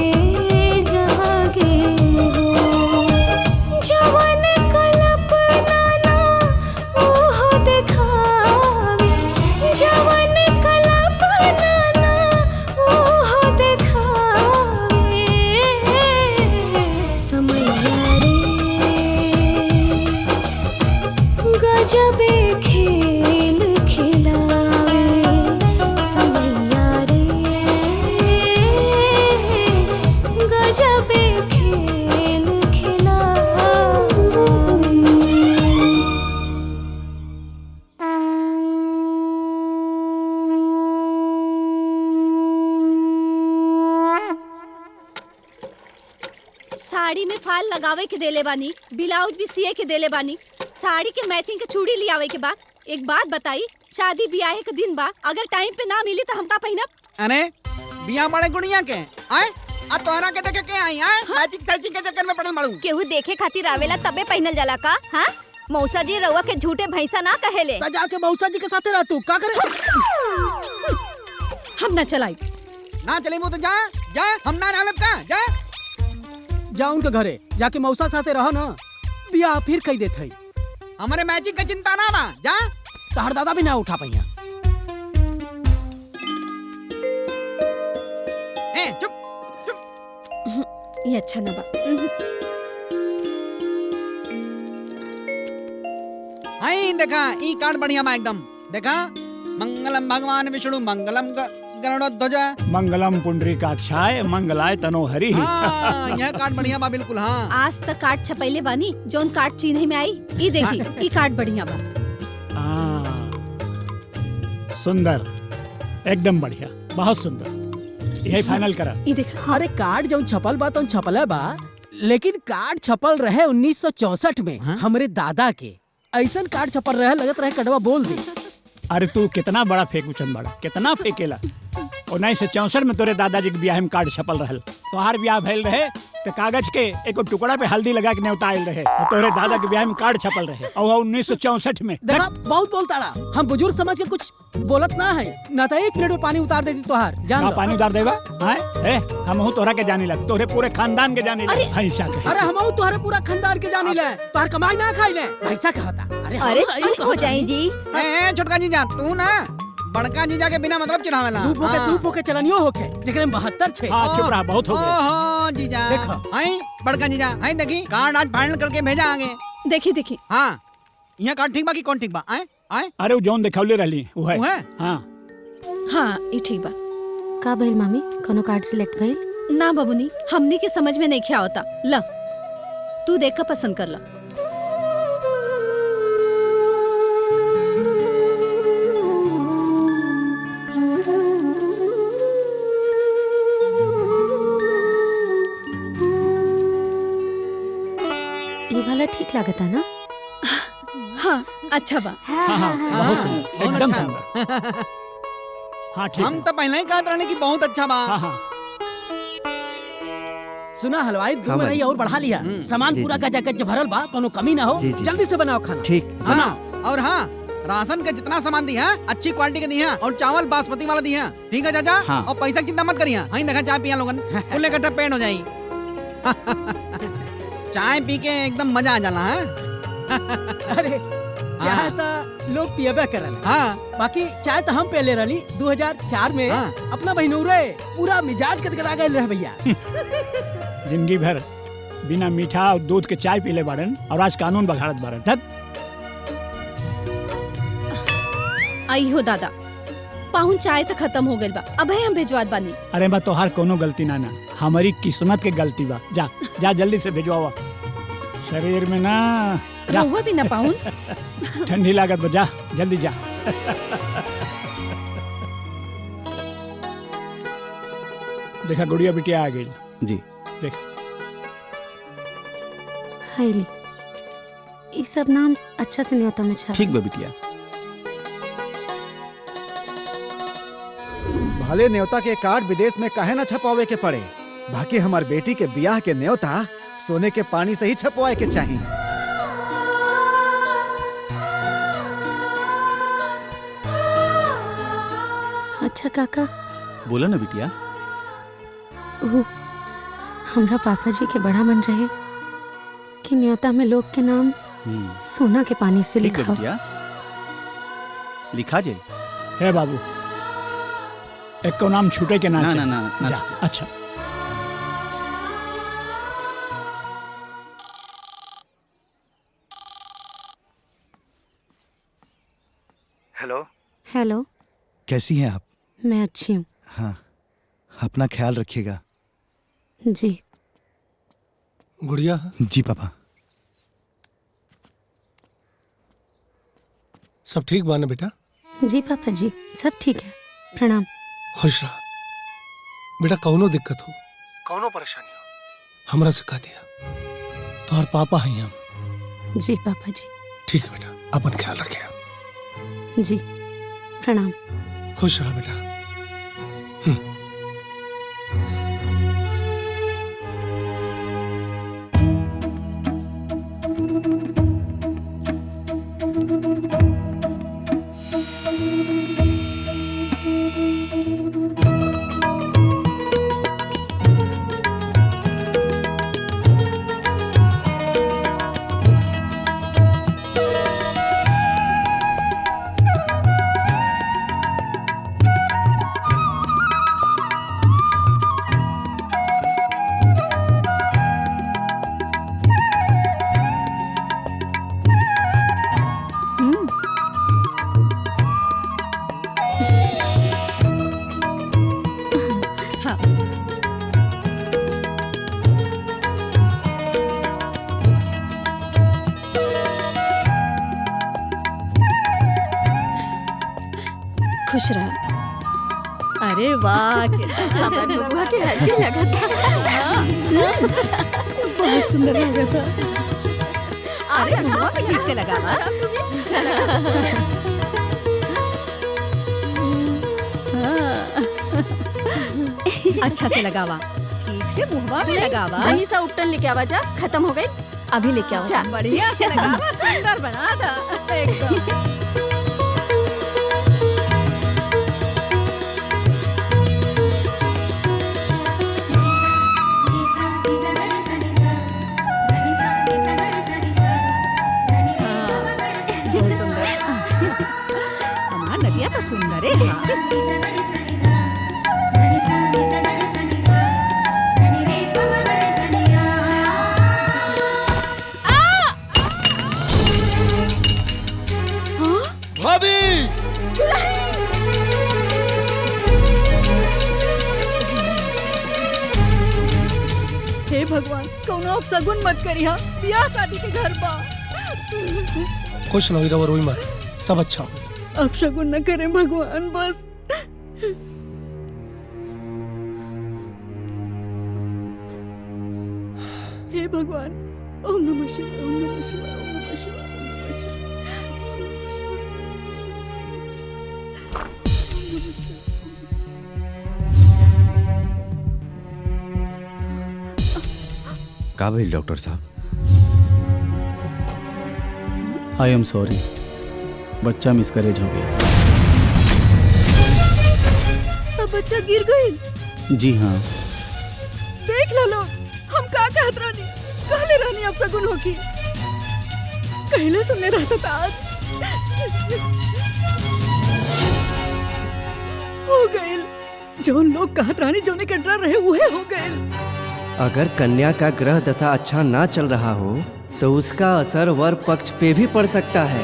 जागे हो जवन कल्पना ना ओहो दिखावे जवन कल्पना ना ओहो दिखावे समैया रे गजबे खेल खिलावे समैया रे गजबे खेल खिलावे। साड़ी में फाल लगावे के देले बानी, ब्लाउज भी सिए के देले बानी, साड़ी के मैचिंग के चूड़ी ले आवे के बाद एक बात बताई, शादी ब्याह के दिन बा अगर टाइम पे ना मिली तो हम का पहिनब? अरे बिया बड़े गुड़िया के आए अब तोहरा के देखे के आई आए मैचिंग सैचिंग के चक्कर में पड़ल मारू। केहू देखे खातिर आवेला तबे पहनल जाला का? हाँ मौसा जी रउआ के झूठे भैंसा ना कहेले। ता जाके मौसा जी के साथे रह तू का करे। हम ना चलाई ना चली वो तो जा जा हम ना रहब का जा जा उनके घरे जाके मौसा साथे रह ना बिया फिर कही देत है। हमारे मैचिंग का चिंता ना बा जा तहर दादा भी ना उठा पहिया। ए चुप ये अच्छा ना बा। आई देखा ई कार्ड बढ़िया बा एकदम देखा मंगलम भगवान विष्णु मंगलम गरुड़ध्वज मंगलम पुंडरीकाक्षाय मंगलाय तनोहरि। हाँ, यह कार्ड बढ़िया बा बिल्कुल। हाँ आज तक कार्ड छपैले बानी जोन कार्ड चिन्ह में आई ई देखी ई कार्ड बढ़िया बा। सुंदर एकदम बढ़िया बहुत सुंदर यही फाइनल करा। ई देखा अरे कार्ड जौन छपल बा तौन छपल बा लेकिन कार्ड छपल रहे 1964 में हमरे दादा के ऐसन कार्ड छपल रहे लगत रहे कटवा बोल दी। अरे तू कितना बड़ा फेंकूचन बड़ा कितना फेंकेला। 1964 में तोरे दादाजी के ब्याह में कार्ड छपल रहल तोहार ब्याह भइल रहे तो कागज के एक टुकड़ा पे हल्दी लगा के न्योता आयल रहे और तोरे दादा के ब्याह में कार्ड छपल रहे और 1964 में। देखा बहुत बोलता रहा हम बुजुर्ग समझ के कुछ बोलत ना है ना तो 1 मिनट में पानी उतार देती तोहार जान लो। पानी उतार देगा हैं हम हूं तोरा के जानी लग तोरे पूरे खानदान के जानी लग भैंसा के। अरे हम तोहरे पूरा खानदान के जानी ले तोहर कमाई ना खाई ले भैंसा कहता। अरे चुप हो जाई जी। ए छोटका जीजा तू ना बड़का जीजा के बिना मतलब चिढ़ावेला। सूप होके चलनियो होके जेकरे में 72 छे। हां चुप रहा बहुत हो गए। ओहो जीजा देखो आई बड़का जीजा आई देखी कार्ड आज फाइनल करके भेजा आगे। देखी देखी हां यहां कार्ड ठीक बा कि कौन ठीक बा आए आए। अरे वो जौन दिखौले रहली वो है। हां हां ई ठीक बा। का भइल मामी कोनो कार्ड सिलेक्ट भइल? ना बबुनी हमनी के समझ में नहीं क्या होता। ला तू देख कर पसंद कर ला। ये वाला ठीक लागता ना? हाँ अच्छा बा। हाँ बहुत सुंदर एकदम सुंदर। हाँ ठीक हम तो पहले ही कहते रहने की बहुत अच्छा बा। हाँ सुना हलवाई 2 महीने और बढ़ा लिया सामान पूरा का जगह भरल बा कोनो कमी ना हो जल्दी से बनाओ खाना। ठीक सुना और हाँ राशन का जितना सामान दिया अच्छी क्वालिटी के दिया और चावल बासमती वाला दिया ठीक है चाचा। हाँ। और पैसा की चिंता मत करिए वहीं देखा चाय पिया लोगन फुल इकट्ठा पेट हो जाई। चाय पी के एकदम मजा आ जाला है। अरे चाय तो लोग पियबे करल। हाँ बाकी चाय तो हम पहले रही 2004 में अपना बहिनौरे पूरा मिजाज गदगदा गइल रहे भैया। जिंदगी भर बिना मीठा और दूध के चाय पीले बाड़न और आज कानून बघाड़त बाड़न। आई हो दादा पाहुन चाय तो खत्म हो गइल बा अब हम भेजवात बानी। अरे बा तोहार कोनो गलती ना हमारी किस्मत के गलती बा। जा जा जल्दी से भेजवावा शरीर में ना रहुआ भी ना पाहुन ठंडी लागत बा जा जल्दी जा। देखा गुड़िया बिटिया आ गई जी देख। हाईली ये सब नाम अच्छा से नहीं होता मैं छा। ठीक बा बिटिया। भले न्योता के कार्ड विदेश में काहे ना छपावे के पड़े बाकी हमार बेटी के ब्याह के न्योता सोने के पानी से ही छपवाए के चाहिए। अच्छा काका बोला ना बिटिया। हमरा पापा जी के बड़ा मन रहे कि न्योता में लोग के नाम सोना के पानी से ठीक है लिखा बिटिया, लिखा जे। हे बाबू, एक को नाम छूटे के ना ना, चाहे। ना, ना, ना जा, छूटे। अच्छा। हेलो। हेलो, कैसी हैं आप? मैं अच्छी हूँ। हाँ, अपना ख्याल रखिएगा। जी। गुड़िया। जी पापा। सब ठीक बाने बेटा? जी पापा जी, सब ठीक है। प्रणाम। खुश रहा बेटा। कौनो दिक्कत हो, कौनो परेशानी हो, हमरा से कह दिया। तोहर पापा हैं हम। जी पापा जी। ठीक है बेटा, अपन ख्याल रखे। जी, प्रणाम। खुश रहा बेटा। खुश रहा। अरे वाह, हमार बबुआ के हल्दी लगा था। बहुत सुंदर लगा था। अरे मुँह पे ठीक से लगा हुआ। अच्छा से लगावा, ठीक से मुँहवा पे लगावा। जहीं सा उपटन लेके आवा जा, खत्म हो गई। अभी लेके आओ। जा। बढ़िया से लगावा, सुंदर बना था एकदम। बहुत सुंदर। हमार नदिया तो सुंदर है। भाभी। हे भगवान, कौनो अब सगुन मत करिया, बियाह शादी के घर बा। खुश न हो रोई मत, सब अच्छा हो। अब शगुन न करें भगवान, बस। हे भगवान, ओम नमः शिवाय, ओम नमः शिवाय, ओम नमः शिवाय, ओम नमः का भइल डॉक्टर साहब? आई एम सॉरी, बच्चा मिसकैरेज हो गया। तब बच्चा गिर गई। जी हाँ। देख लो लोग, हम का कहत रहनी, कहले रहनी अब सगुन होगी। कहले सुनने रहता था आज। हो गए जो लोग कहत रहनी, जो के डर रहे वहे हो गए। अगर कन्या का ग्रह दशा अच्छा ना चल रहा हो तो उसका असर वर पक्ष पे भी पड़ सकता है।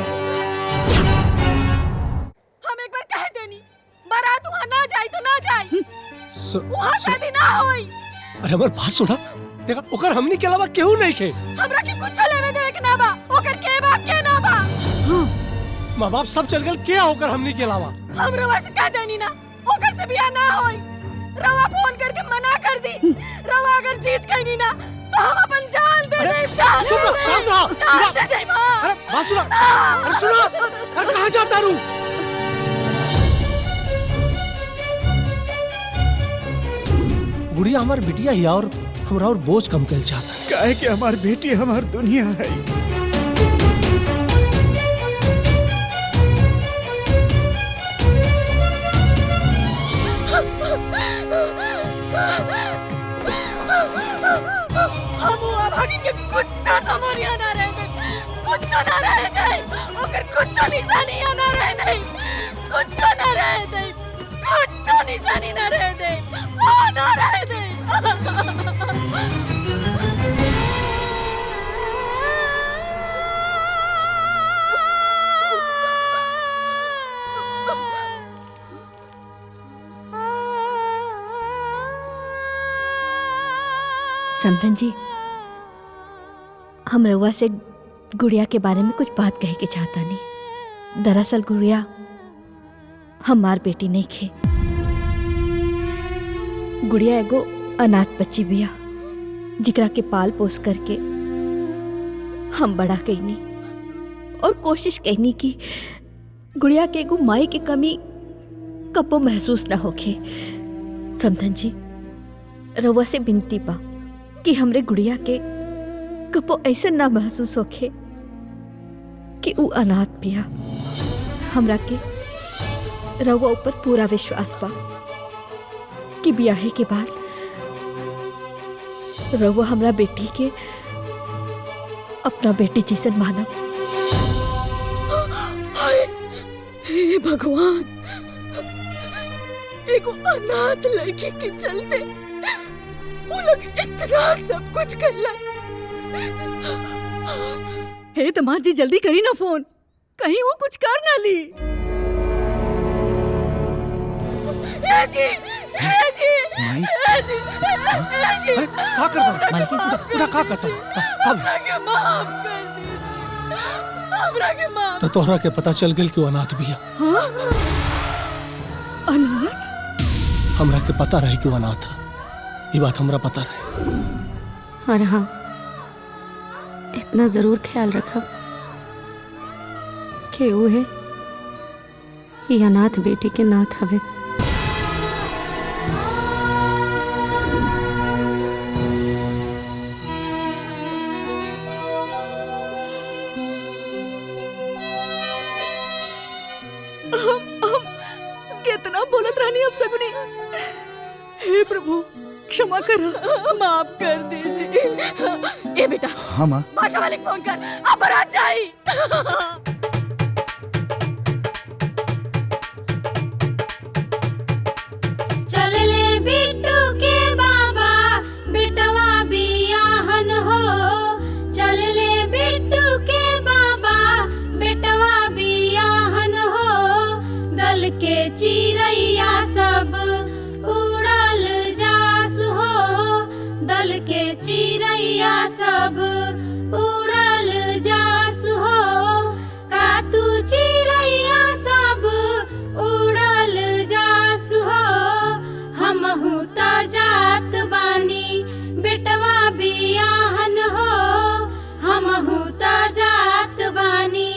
हम एक बार कह देनी, बारात वहाँ ना जाए तो ना जाए, वहाँ शादी ना होई। अरे हमार बात सुना, देखा ओकर हमनी के अलावा केहू नहीं के। हमरा के कुछ लेवे देवे के ना बा, ओकर के बा के ना बा। माँ बाप सब चल गए, क्या होकर हमनी के अलावा? हम रवा से कह देनी ना, ओकर से बियाह ना होई। रवा फोन करके मना कर दी। रवा अगर जीत गई ना तो हम अपन जान दे दे, जान दे दे, शांत रहो, जान दे दे माँ। अरे बात सुना, अरे सुना, अरे कहाँ जाता रू? गुड़िया हमार बिटिया ही और हमरा और बोझ कम कर चाहता। काहे कि हमार बेटी हमार दुनिया है। कुछ सामान यहाँ ना रह दे, कुछ ना रह दे, अगर कुछ निशानी यहाँ ना रह दे, कुछ ना रह दे, कुछ निशानी ना रह दे, ना रह दे। समधन जी, हम रउआ से गुड़िया के बारे में कुछ बात कहे के चाहता नहीं। दरअसल गुड़िया हमार बेटी नहीं खे। गुड़िया एगो अनाथ बच्ची बिया, जिकरा के पाल पोस करके हम बड़ा कईनी और कोशिश कईनी कि गुड़िया के एगो माई की कमी कबो महसूस ना होखे। समधन जी, रउआ से बिनती बा कि हमरे गुड़िया के कबो ऐसे ना महसूस होखे कि ऊ अनाथ बिया। हमरा के रउआ ऊपर पूरा विश्वास बा कि ब्याहे के बाद रउआ हमरा बेटी के अपना बेटी जैसन मानब। हे भगवान, एगो अनाथ लड़की के चलते वो लोग इतना सब कुछ करला। हे दामाद जी, जल्दी करी ना फोन, कहीं वो कुछ कर ना ली। हे जी, हे जी, हे जी, हे जी, क्या करता हूँ मालकिन? पूरा क्या करता हूँ? हमरा के माफ कर दीजिए, हमरा के माफ। तो तोहरा के पता चल गई कि वो अनाथ बिया। हाँ? अनाथ? हमरा के पता रहे कि वो अनाथ है, ये बात हमरा पता रहे। और हाँ, इतना जरूर ख्याल रखब कि वो है ये अनाथ बेटी के नाथ हवे। हम कितना बोलत रहनी अब सगुनी। हे प्रभु, क्षमा करो, माफ कर दीजिए। ए बेटा, हाँ माँ। बाजा वाले को फोन कर, अब बारात जाई। चल ले बिट्टू के बाबा, बेटवा बियाहन हो। चल ले बिट्टू के बाबा, बेटवा बियाहन हो। दल के चिरैया सब उड़ल जास हो। दल के चिरैया सब उड़ल जास हो। का तू चिरैया सब उड़ल जास हो। हमहू त जात बानी, बेटवा बियाहन हो। हमहू त जात बानी।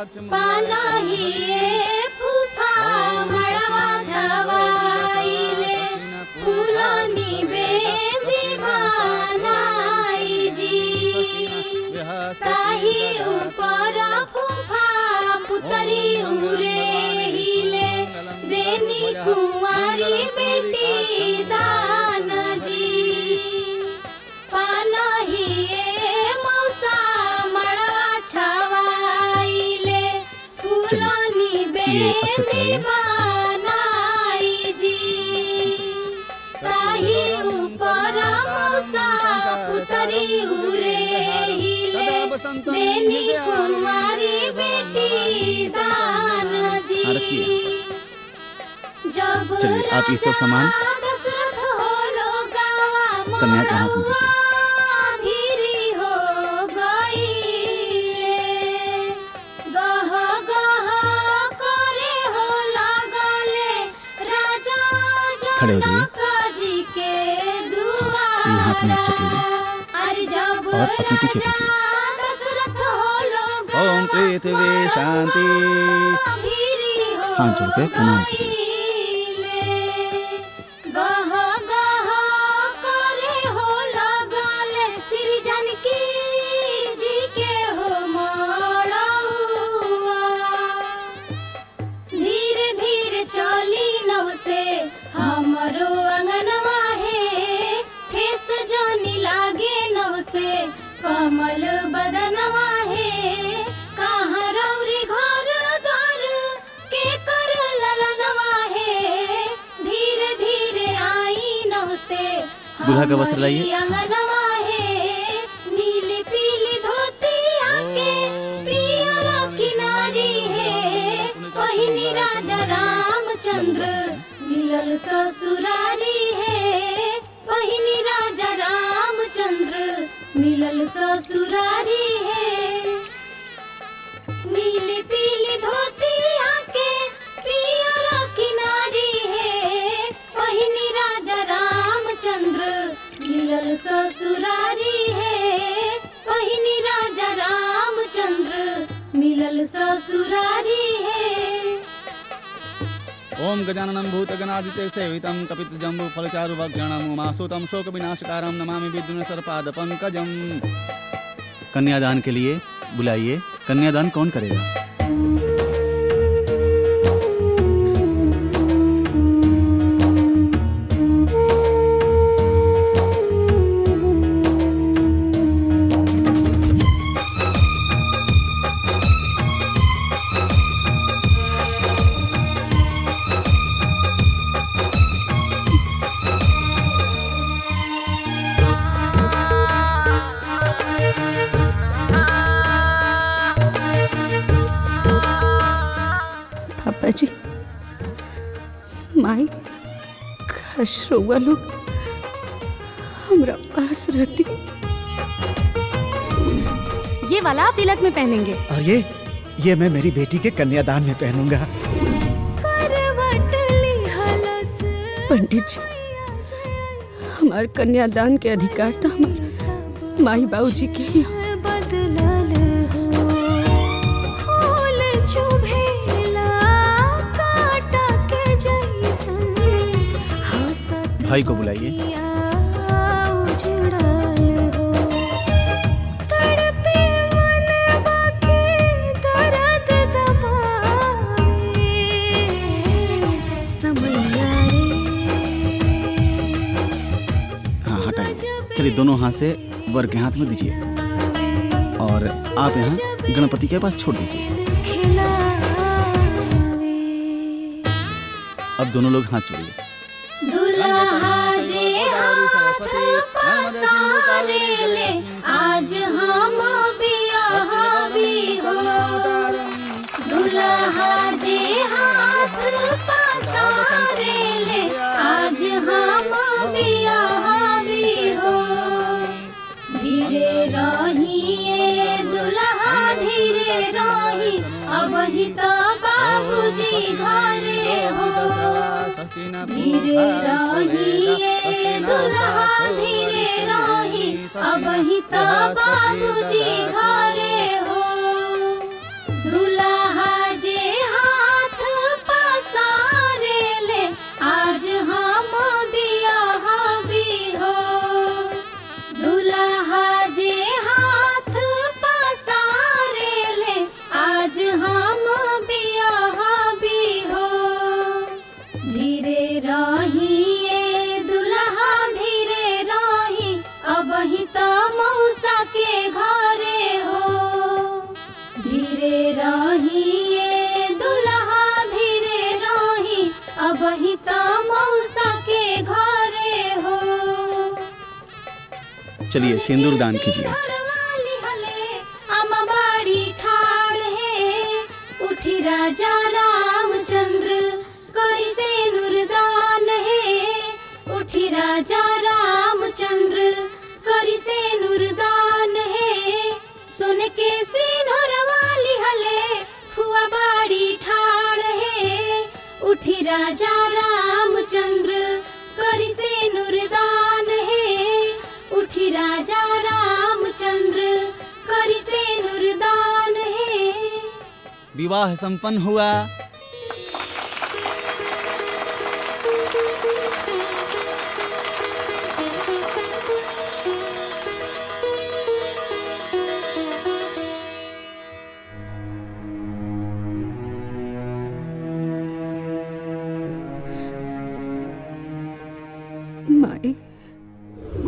पानाहिए फूफा मड़वा छवाइले फूलनी बेदी बनाई जी ताही ऊपर फूफा पुतरी उरे हिले देनी कुंवारी बेटी दान जी पानाहिए मौसा मड़वा छवाइले फूलनी बेदी बनाई जी ताही ऊपर मौसा पुतरी उरे हिले देनी कुंवारी बेटी दान जी जब चलिए आप ये सब सामान कन्या के हाथ में दीजिए। भीरी हो गई गह गह करे हो लगले राजा खड़े हो जाइए। जनक जी के दुआ ये हाथ में अक्षत लीजिए अरे जब और अपने पीछे फेंकिए। दशरथ हो लोग ओम पृथ्वी शांति। हाथ जोड़ के प्रणाम कीजिए। गह गह करे हो लगले श्री जानकी जी के हो मड़उआ धीरे धीरे चली नव से हमरो अंगनवा है ठेस जानी लागे नव से कमल बदनवा है कहाँ रौरी घर द्वार के कर ललनवा है धीरे धीरे आई नव से दूल्हा का वस्त्र लाइए। अंगनवा है नीली पीली धोती आके पियर किनारी है पहिनी राजा रामचंद्र मिलल ससुरारी है पहिनी राजा रामचंद्र मिलल ससुरारी है नीली पीली धोती आके पियर किनारी है पहिनी राजा रामचंद्र मिलल ससुरारी है पहिनी राजा रामचंद्र मिलल ससुरारी है ओम गजाननं भूतगणादिते सेवितं कपितजम्बू फलचारुभक्षणं उमासुतं शोकविनाशकारं नमामि विद्युन्सर्पादपङ्कजं। कन्यादान के लिए बुलाइए। कन्यादान कौन करेगा? पापा जी माई खश रहुआ लोग हमरा पास रहती ये वाला आप तिलक में पहनेंगे और ये मैं मेरी बेटी के कन्यादान में पहनूंगा। पंडित जी हमारे कन्यादान के अधिकार था हमारा माई बाबू जी के ही भाई को बुलाइए। हाँ हटाइए। चलिए दोनों हाथ से वर के हाथ में दीजिए और आप यहाँ गणपति के पास छोड़ दीजिए। अब दोनों लोग हाथ जोड़िए। दुल्हा जे हाथ पसारे ले आज हम बियाह भी हो दुल्हा जे हाथ पसारे ले आज हम बियाह भी हो धीरे रहिए दुल्हा धीरे रही अब ही तो बाबूजी घरे हो धीरे रहिए दुल्हा धीरे रही अब ही तो बाबूजी घरे हो दुल्हा चलिए सिंदूर दान कीजिए। अमबाड़ी ठाड़ है उठी राजा रामचंद्र करी से नुरदान है उठी राजा रामचंद्र करी से नुरदान है सुन के सिंहर वाली हले फुआ बाड़ी ठाड़ है उठी राजा रामचंद्र करी से नुरदान है उठी राजा रामचंद्र करी से नुरदान है। विवाह संपन्न हुआ। माई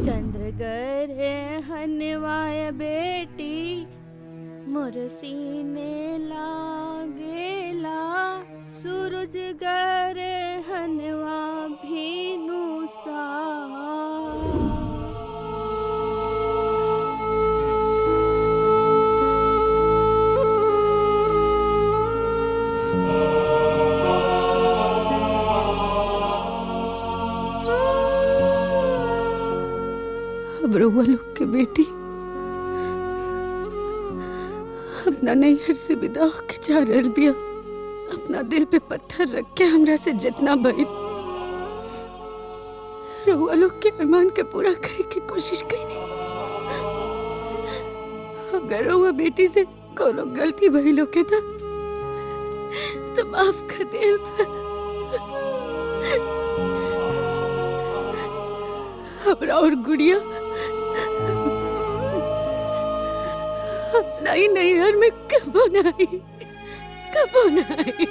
चंद्र गरे हनवाय बेटी मोर सीने लागेला सूरज गरे हनवा भीनु सा अब रउआ लोग के बेटी अपना नैहर से विदा होके जा रहल बिया। अपना दिल पे पत्थर रख के हमरा से जितना भई रउआ लोग के अरमान के पूरा करे की कोशिश कईनी। अगर रउआ बेटी से कोनो गलती भइल होके तो माफ कर दे। हमरा और गुड़िया अपना ही नैहर में कबो नहीं कबो नहीं।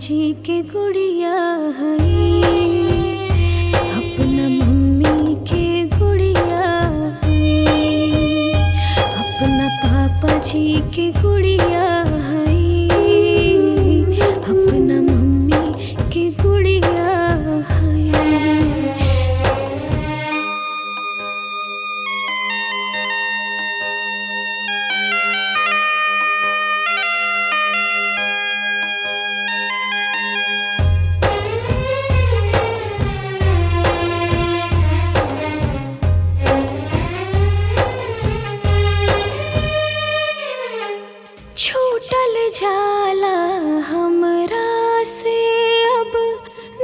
जी के गुड़िया हई अपना मम्मी के गुड़िया हई अपना पापा जी के गुड़िया हई अपना मम्मी के गुड़िया हई। छूटल जाला हमरा से अब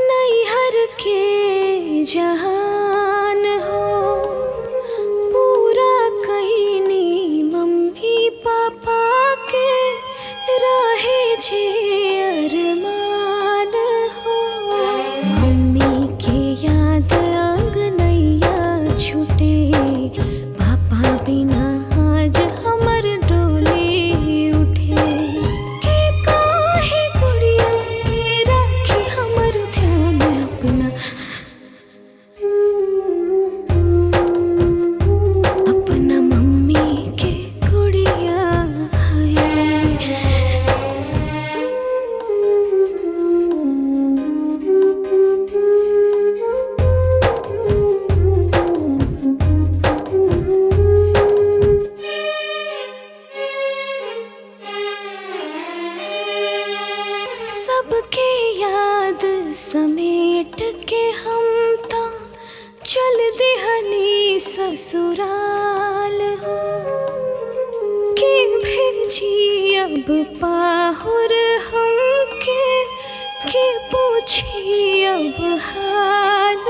नैहर के जहान हो पूरा कईनी मम्मी पापा के रहे जे अरमान हो मम्मी के याद अंगनैया छूटे पापा बिना आज हमर डोली उठे के काहे गुड़िया के राखी हमर ध्यान अपना ससुराल हो के भेजी अब पाहुर हमके के पूछी अब हाल